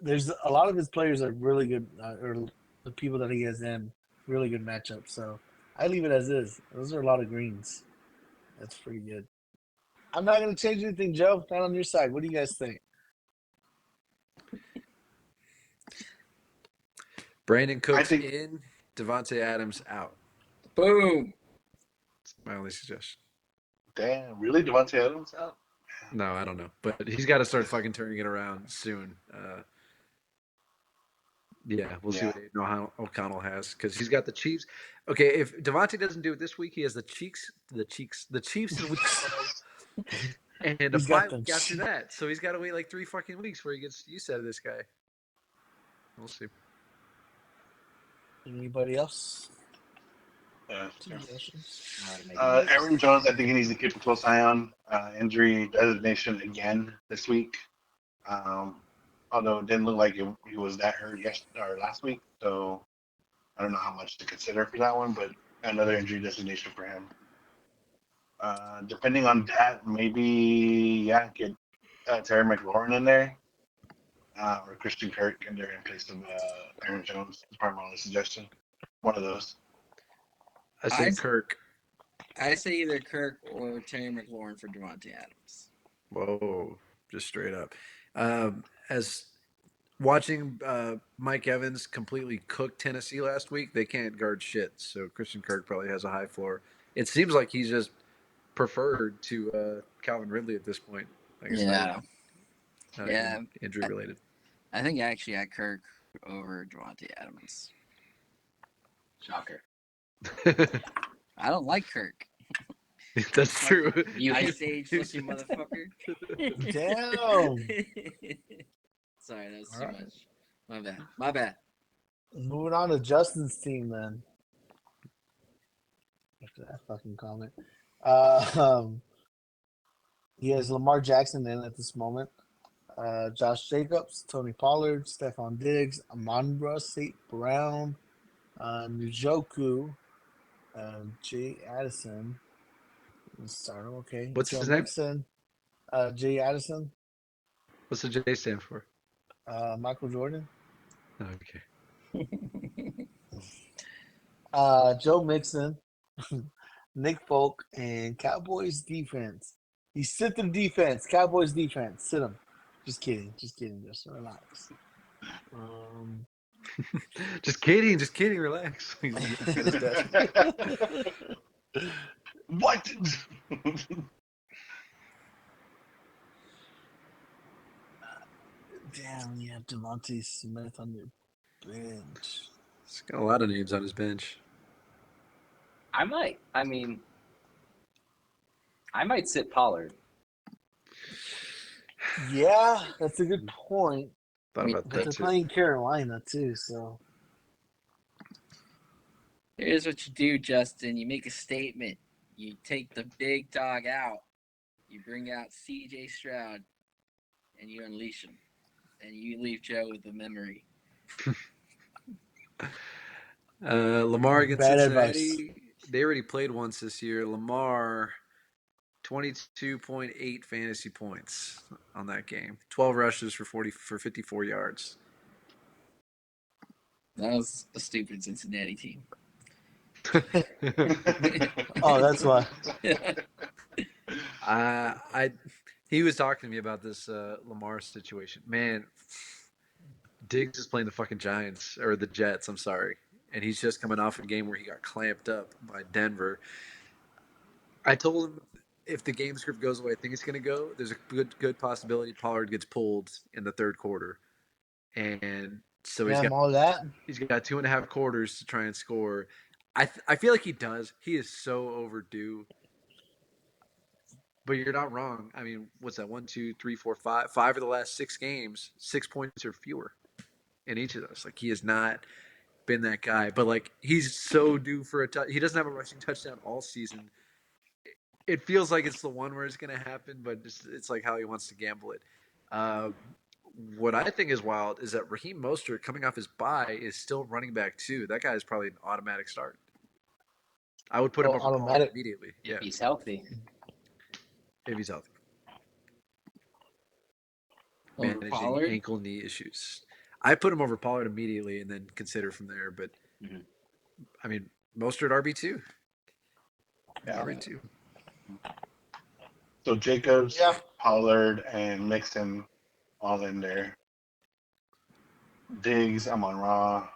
There's a lot of his players are really good, or the people that he has in really good matchups. So I leave it as is. Those are a lot of greens. That's pretty good. I'm not gonna change anything, Joe. Not on your side. What do you guys think? Brandon I Cooks think in, Devontae Adams out. Boom. That's my only suggestion. damn, really Devontae Adams out? No, I don't know. But he's got to start fucking turning it around soon. Yeah, we'll see Yeah. what Aiden O'Connell has because he's got the Chiefs. Okay, if Devontae doesn't do it this week, he has the Chiefs in week 12, and a He's got bye them. week after that. So he's got to wait like 3 fucking weeks before he gets used to this guy. We'll see. Anybody else? Yeah. Suggestions? Aaron Jones, I think he needs to keep a close eye on. Injury designation again this week. Although it didn't look like he was that hurt yesterday or last week, so I don't know how much to consider for that one. But another injury designation for him. Depending on that, maybe get Terry McLaurin in there or Christian Kirk in there in place of Aaron Jones. That's probably my only suggestion. One of those. I say I Kirk. I say either Kirk or Terry McLaurin for Devontae Adams. Whoa, just straight up. As watching Mike Evans completely cook Tennessee last week, they can't guard shit. So Christian Kirk probably has a high floor. It seems like he's just preferred to Calvin Ridley at this point. Like it's Yeah, not yeah. even injury related. I think I actually had Kirk over Devontae Adams. Shocker. I don't like Kirk. That's true. You Ice Age looking motherfucker. Damn. Sorry, that was All too right. much. My bad. My bad. Moving on to Justin's team then. After that fucking comment. Um, he has Lamar Jackson in at this moment. Josh Jacobs, Tony Pollard, Stephon Diggs, Amon-Ra St. Brown, Njoku, Jay Addison. Start okay. What's Joe his name? Mixon, Jay Addison, What's the J stand for? Michael Jordan, Okay. Joe Mixon, Nick Folk, and Cowboys defense. He sit the defense. Cowboys defense. Sit him. Just kidding. Just kidding. Just relax. Just kidding. Relax. He's at his desk. What? Damn, you have Devontae Smith on your bench. He's got a lot of names on his bench. I might. I might sit Pollard. Yeah, that's a good point. Thought about But that they're too. playing Carolina too, so Here's what you do, Justin. You make a statement. You take the big dog out. You bring out C.J. Stroud, and you unleash him. And you leave Joe with a memory. Lamar against bad Cincinnati. advice. They already played once this year. Lamar, 22.8 fantasy points on that game. 12 rushes for 54 yards. That was a stupid Cincinnati team. Oh, that's why. He was talking to me about this Lamar situation. Man, Diggs is playing the fucking Giants or the Jets. I'm sorry, and he's just coming off a game where he got clamped up by Denver. I told him if the game script goes the way I think it's going to go, there's a good possibility Pollard gets pulled in the third quarter, and so Damn all that. he's got 2.5 quarters to try and score. I feel like he does. He is so overdue. But you're not wrong. I mean, what's that? 1, 2, 3, 4, 5. 5 of the last 6 games, 6 points or fewer in each of those. Like he has not been that guy. But like he's so due for a touch. He doesn't have a rushing touchdown all season. It feels like it's the one where it's going to happen, but it's like how he wants to gamble it. what I think is wild is that Raheem Mostert, coming off his bye, is still running back too. That guy is probably an automatic start. I would put him over Pollard automatic. immediately. If Yeah, he's healthy. if he's healthy. Over Managing Pollard? ankle knee issues. I put him over Pollard immediately and then consider from there. But Mhm. I mean, Mostert RB2. Yeah. RB2. So Jacobs, Yeah. Pollard, and Mixon all in there. Diggs, I'm on Raw.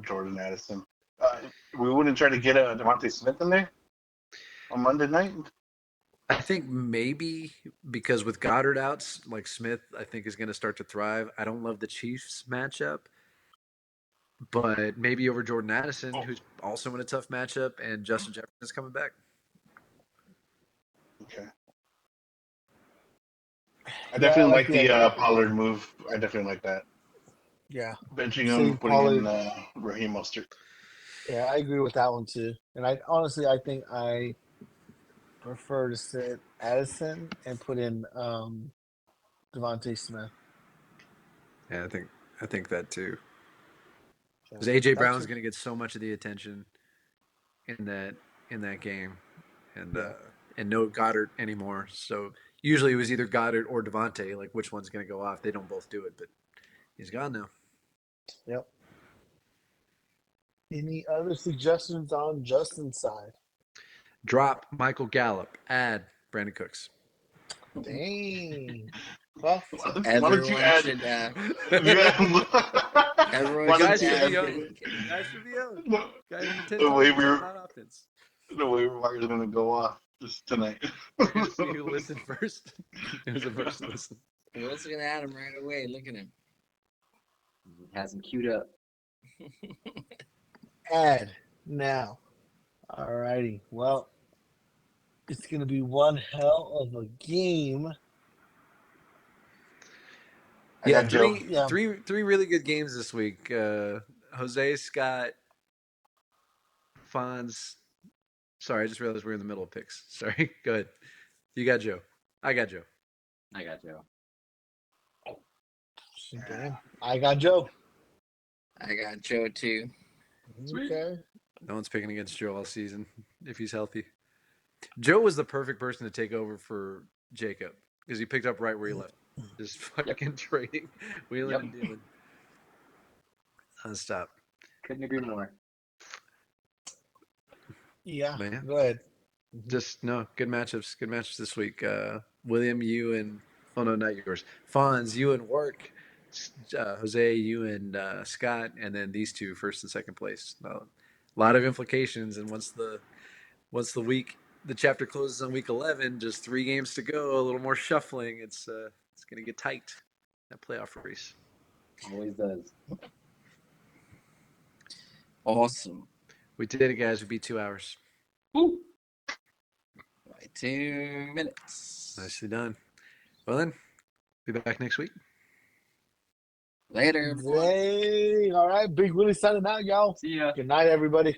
Jordan Addison. We wouldn't try to get a Devontae Smith in there on Monday night. I think maybe because with Goddard out, like Smith, I think is going to start to thrive. I don't love the Chiefs matchup, but maybe over Jordan Addison, who's also in a tough matchup, and Justin Jefferson is coming back. Okay. I definitely like the idea. Pollard move. I definitely like that. Yeah. Benching him, Sitting putting in Pollard. Raheem Mostert. Yeah, I agree with that one too. And I honestly, I think I prefer to sit Addison and put in Devontae Smith. Yeah, I think that too. So, Because AJ that's Brown's just- going to get so much of the attention in that game, and Yeah. and no Goddard anymore. So usually it was either Goddard or Devontae. Like which one's going to go off? They don't both do it, but he's gone now. Yep. Any other suggestions on Justin's side? Drop Michael Gallup. Add Brandon Cooks. Dang. Well, Why don't you Everyone add? should Yeah. everyone Why The guy don't should you should be add add young. Brandon Cooks. The guy should be young. the, Guy had 10 the targets waiver on offense. the waiver wire is going to go off just tonight? We're gonna see who listened first. It was the first listen. Will's gonna add him right away. Look at him. Has him queued up. add now. Alrighty. Well, it's going to be one hell of a game. I got Joe. Three really good games this week. Jose, Scott, Fonz. Sorry, I just realized we're in the middle of picks. Sorry, go ahead. You got Joe. I got Joe. I got Joe. Damn. I got Joe. I got Joe too. Okay. No one's picking against Joe all season if he's healthy. Joe was the perfect person to take over for Jacob because he picked up right where he left. Just fucking trading, wheeling and dealing. Unstop. Couldn't agree more. Yeah. Man. Go ahead. Just no good matchups. Good matchups this week. William, you and no, not yours. Fonz, you and Work. Jose, you and Scott, and then these two first and second place. A lot of implications, and once the chapter closes on week 11, just 3 games to go. A little more shuffling. It's gonna get tight. That playoff race. Always does. Awesome. We did it, guys. We beat 2 hours. Woo. By 2 minutes. Nicely done. Well then, be back next week. Later, everyone. Dang. All right. Big Willie signing out, y'all. See ya. Good night, everybody.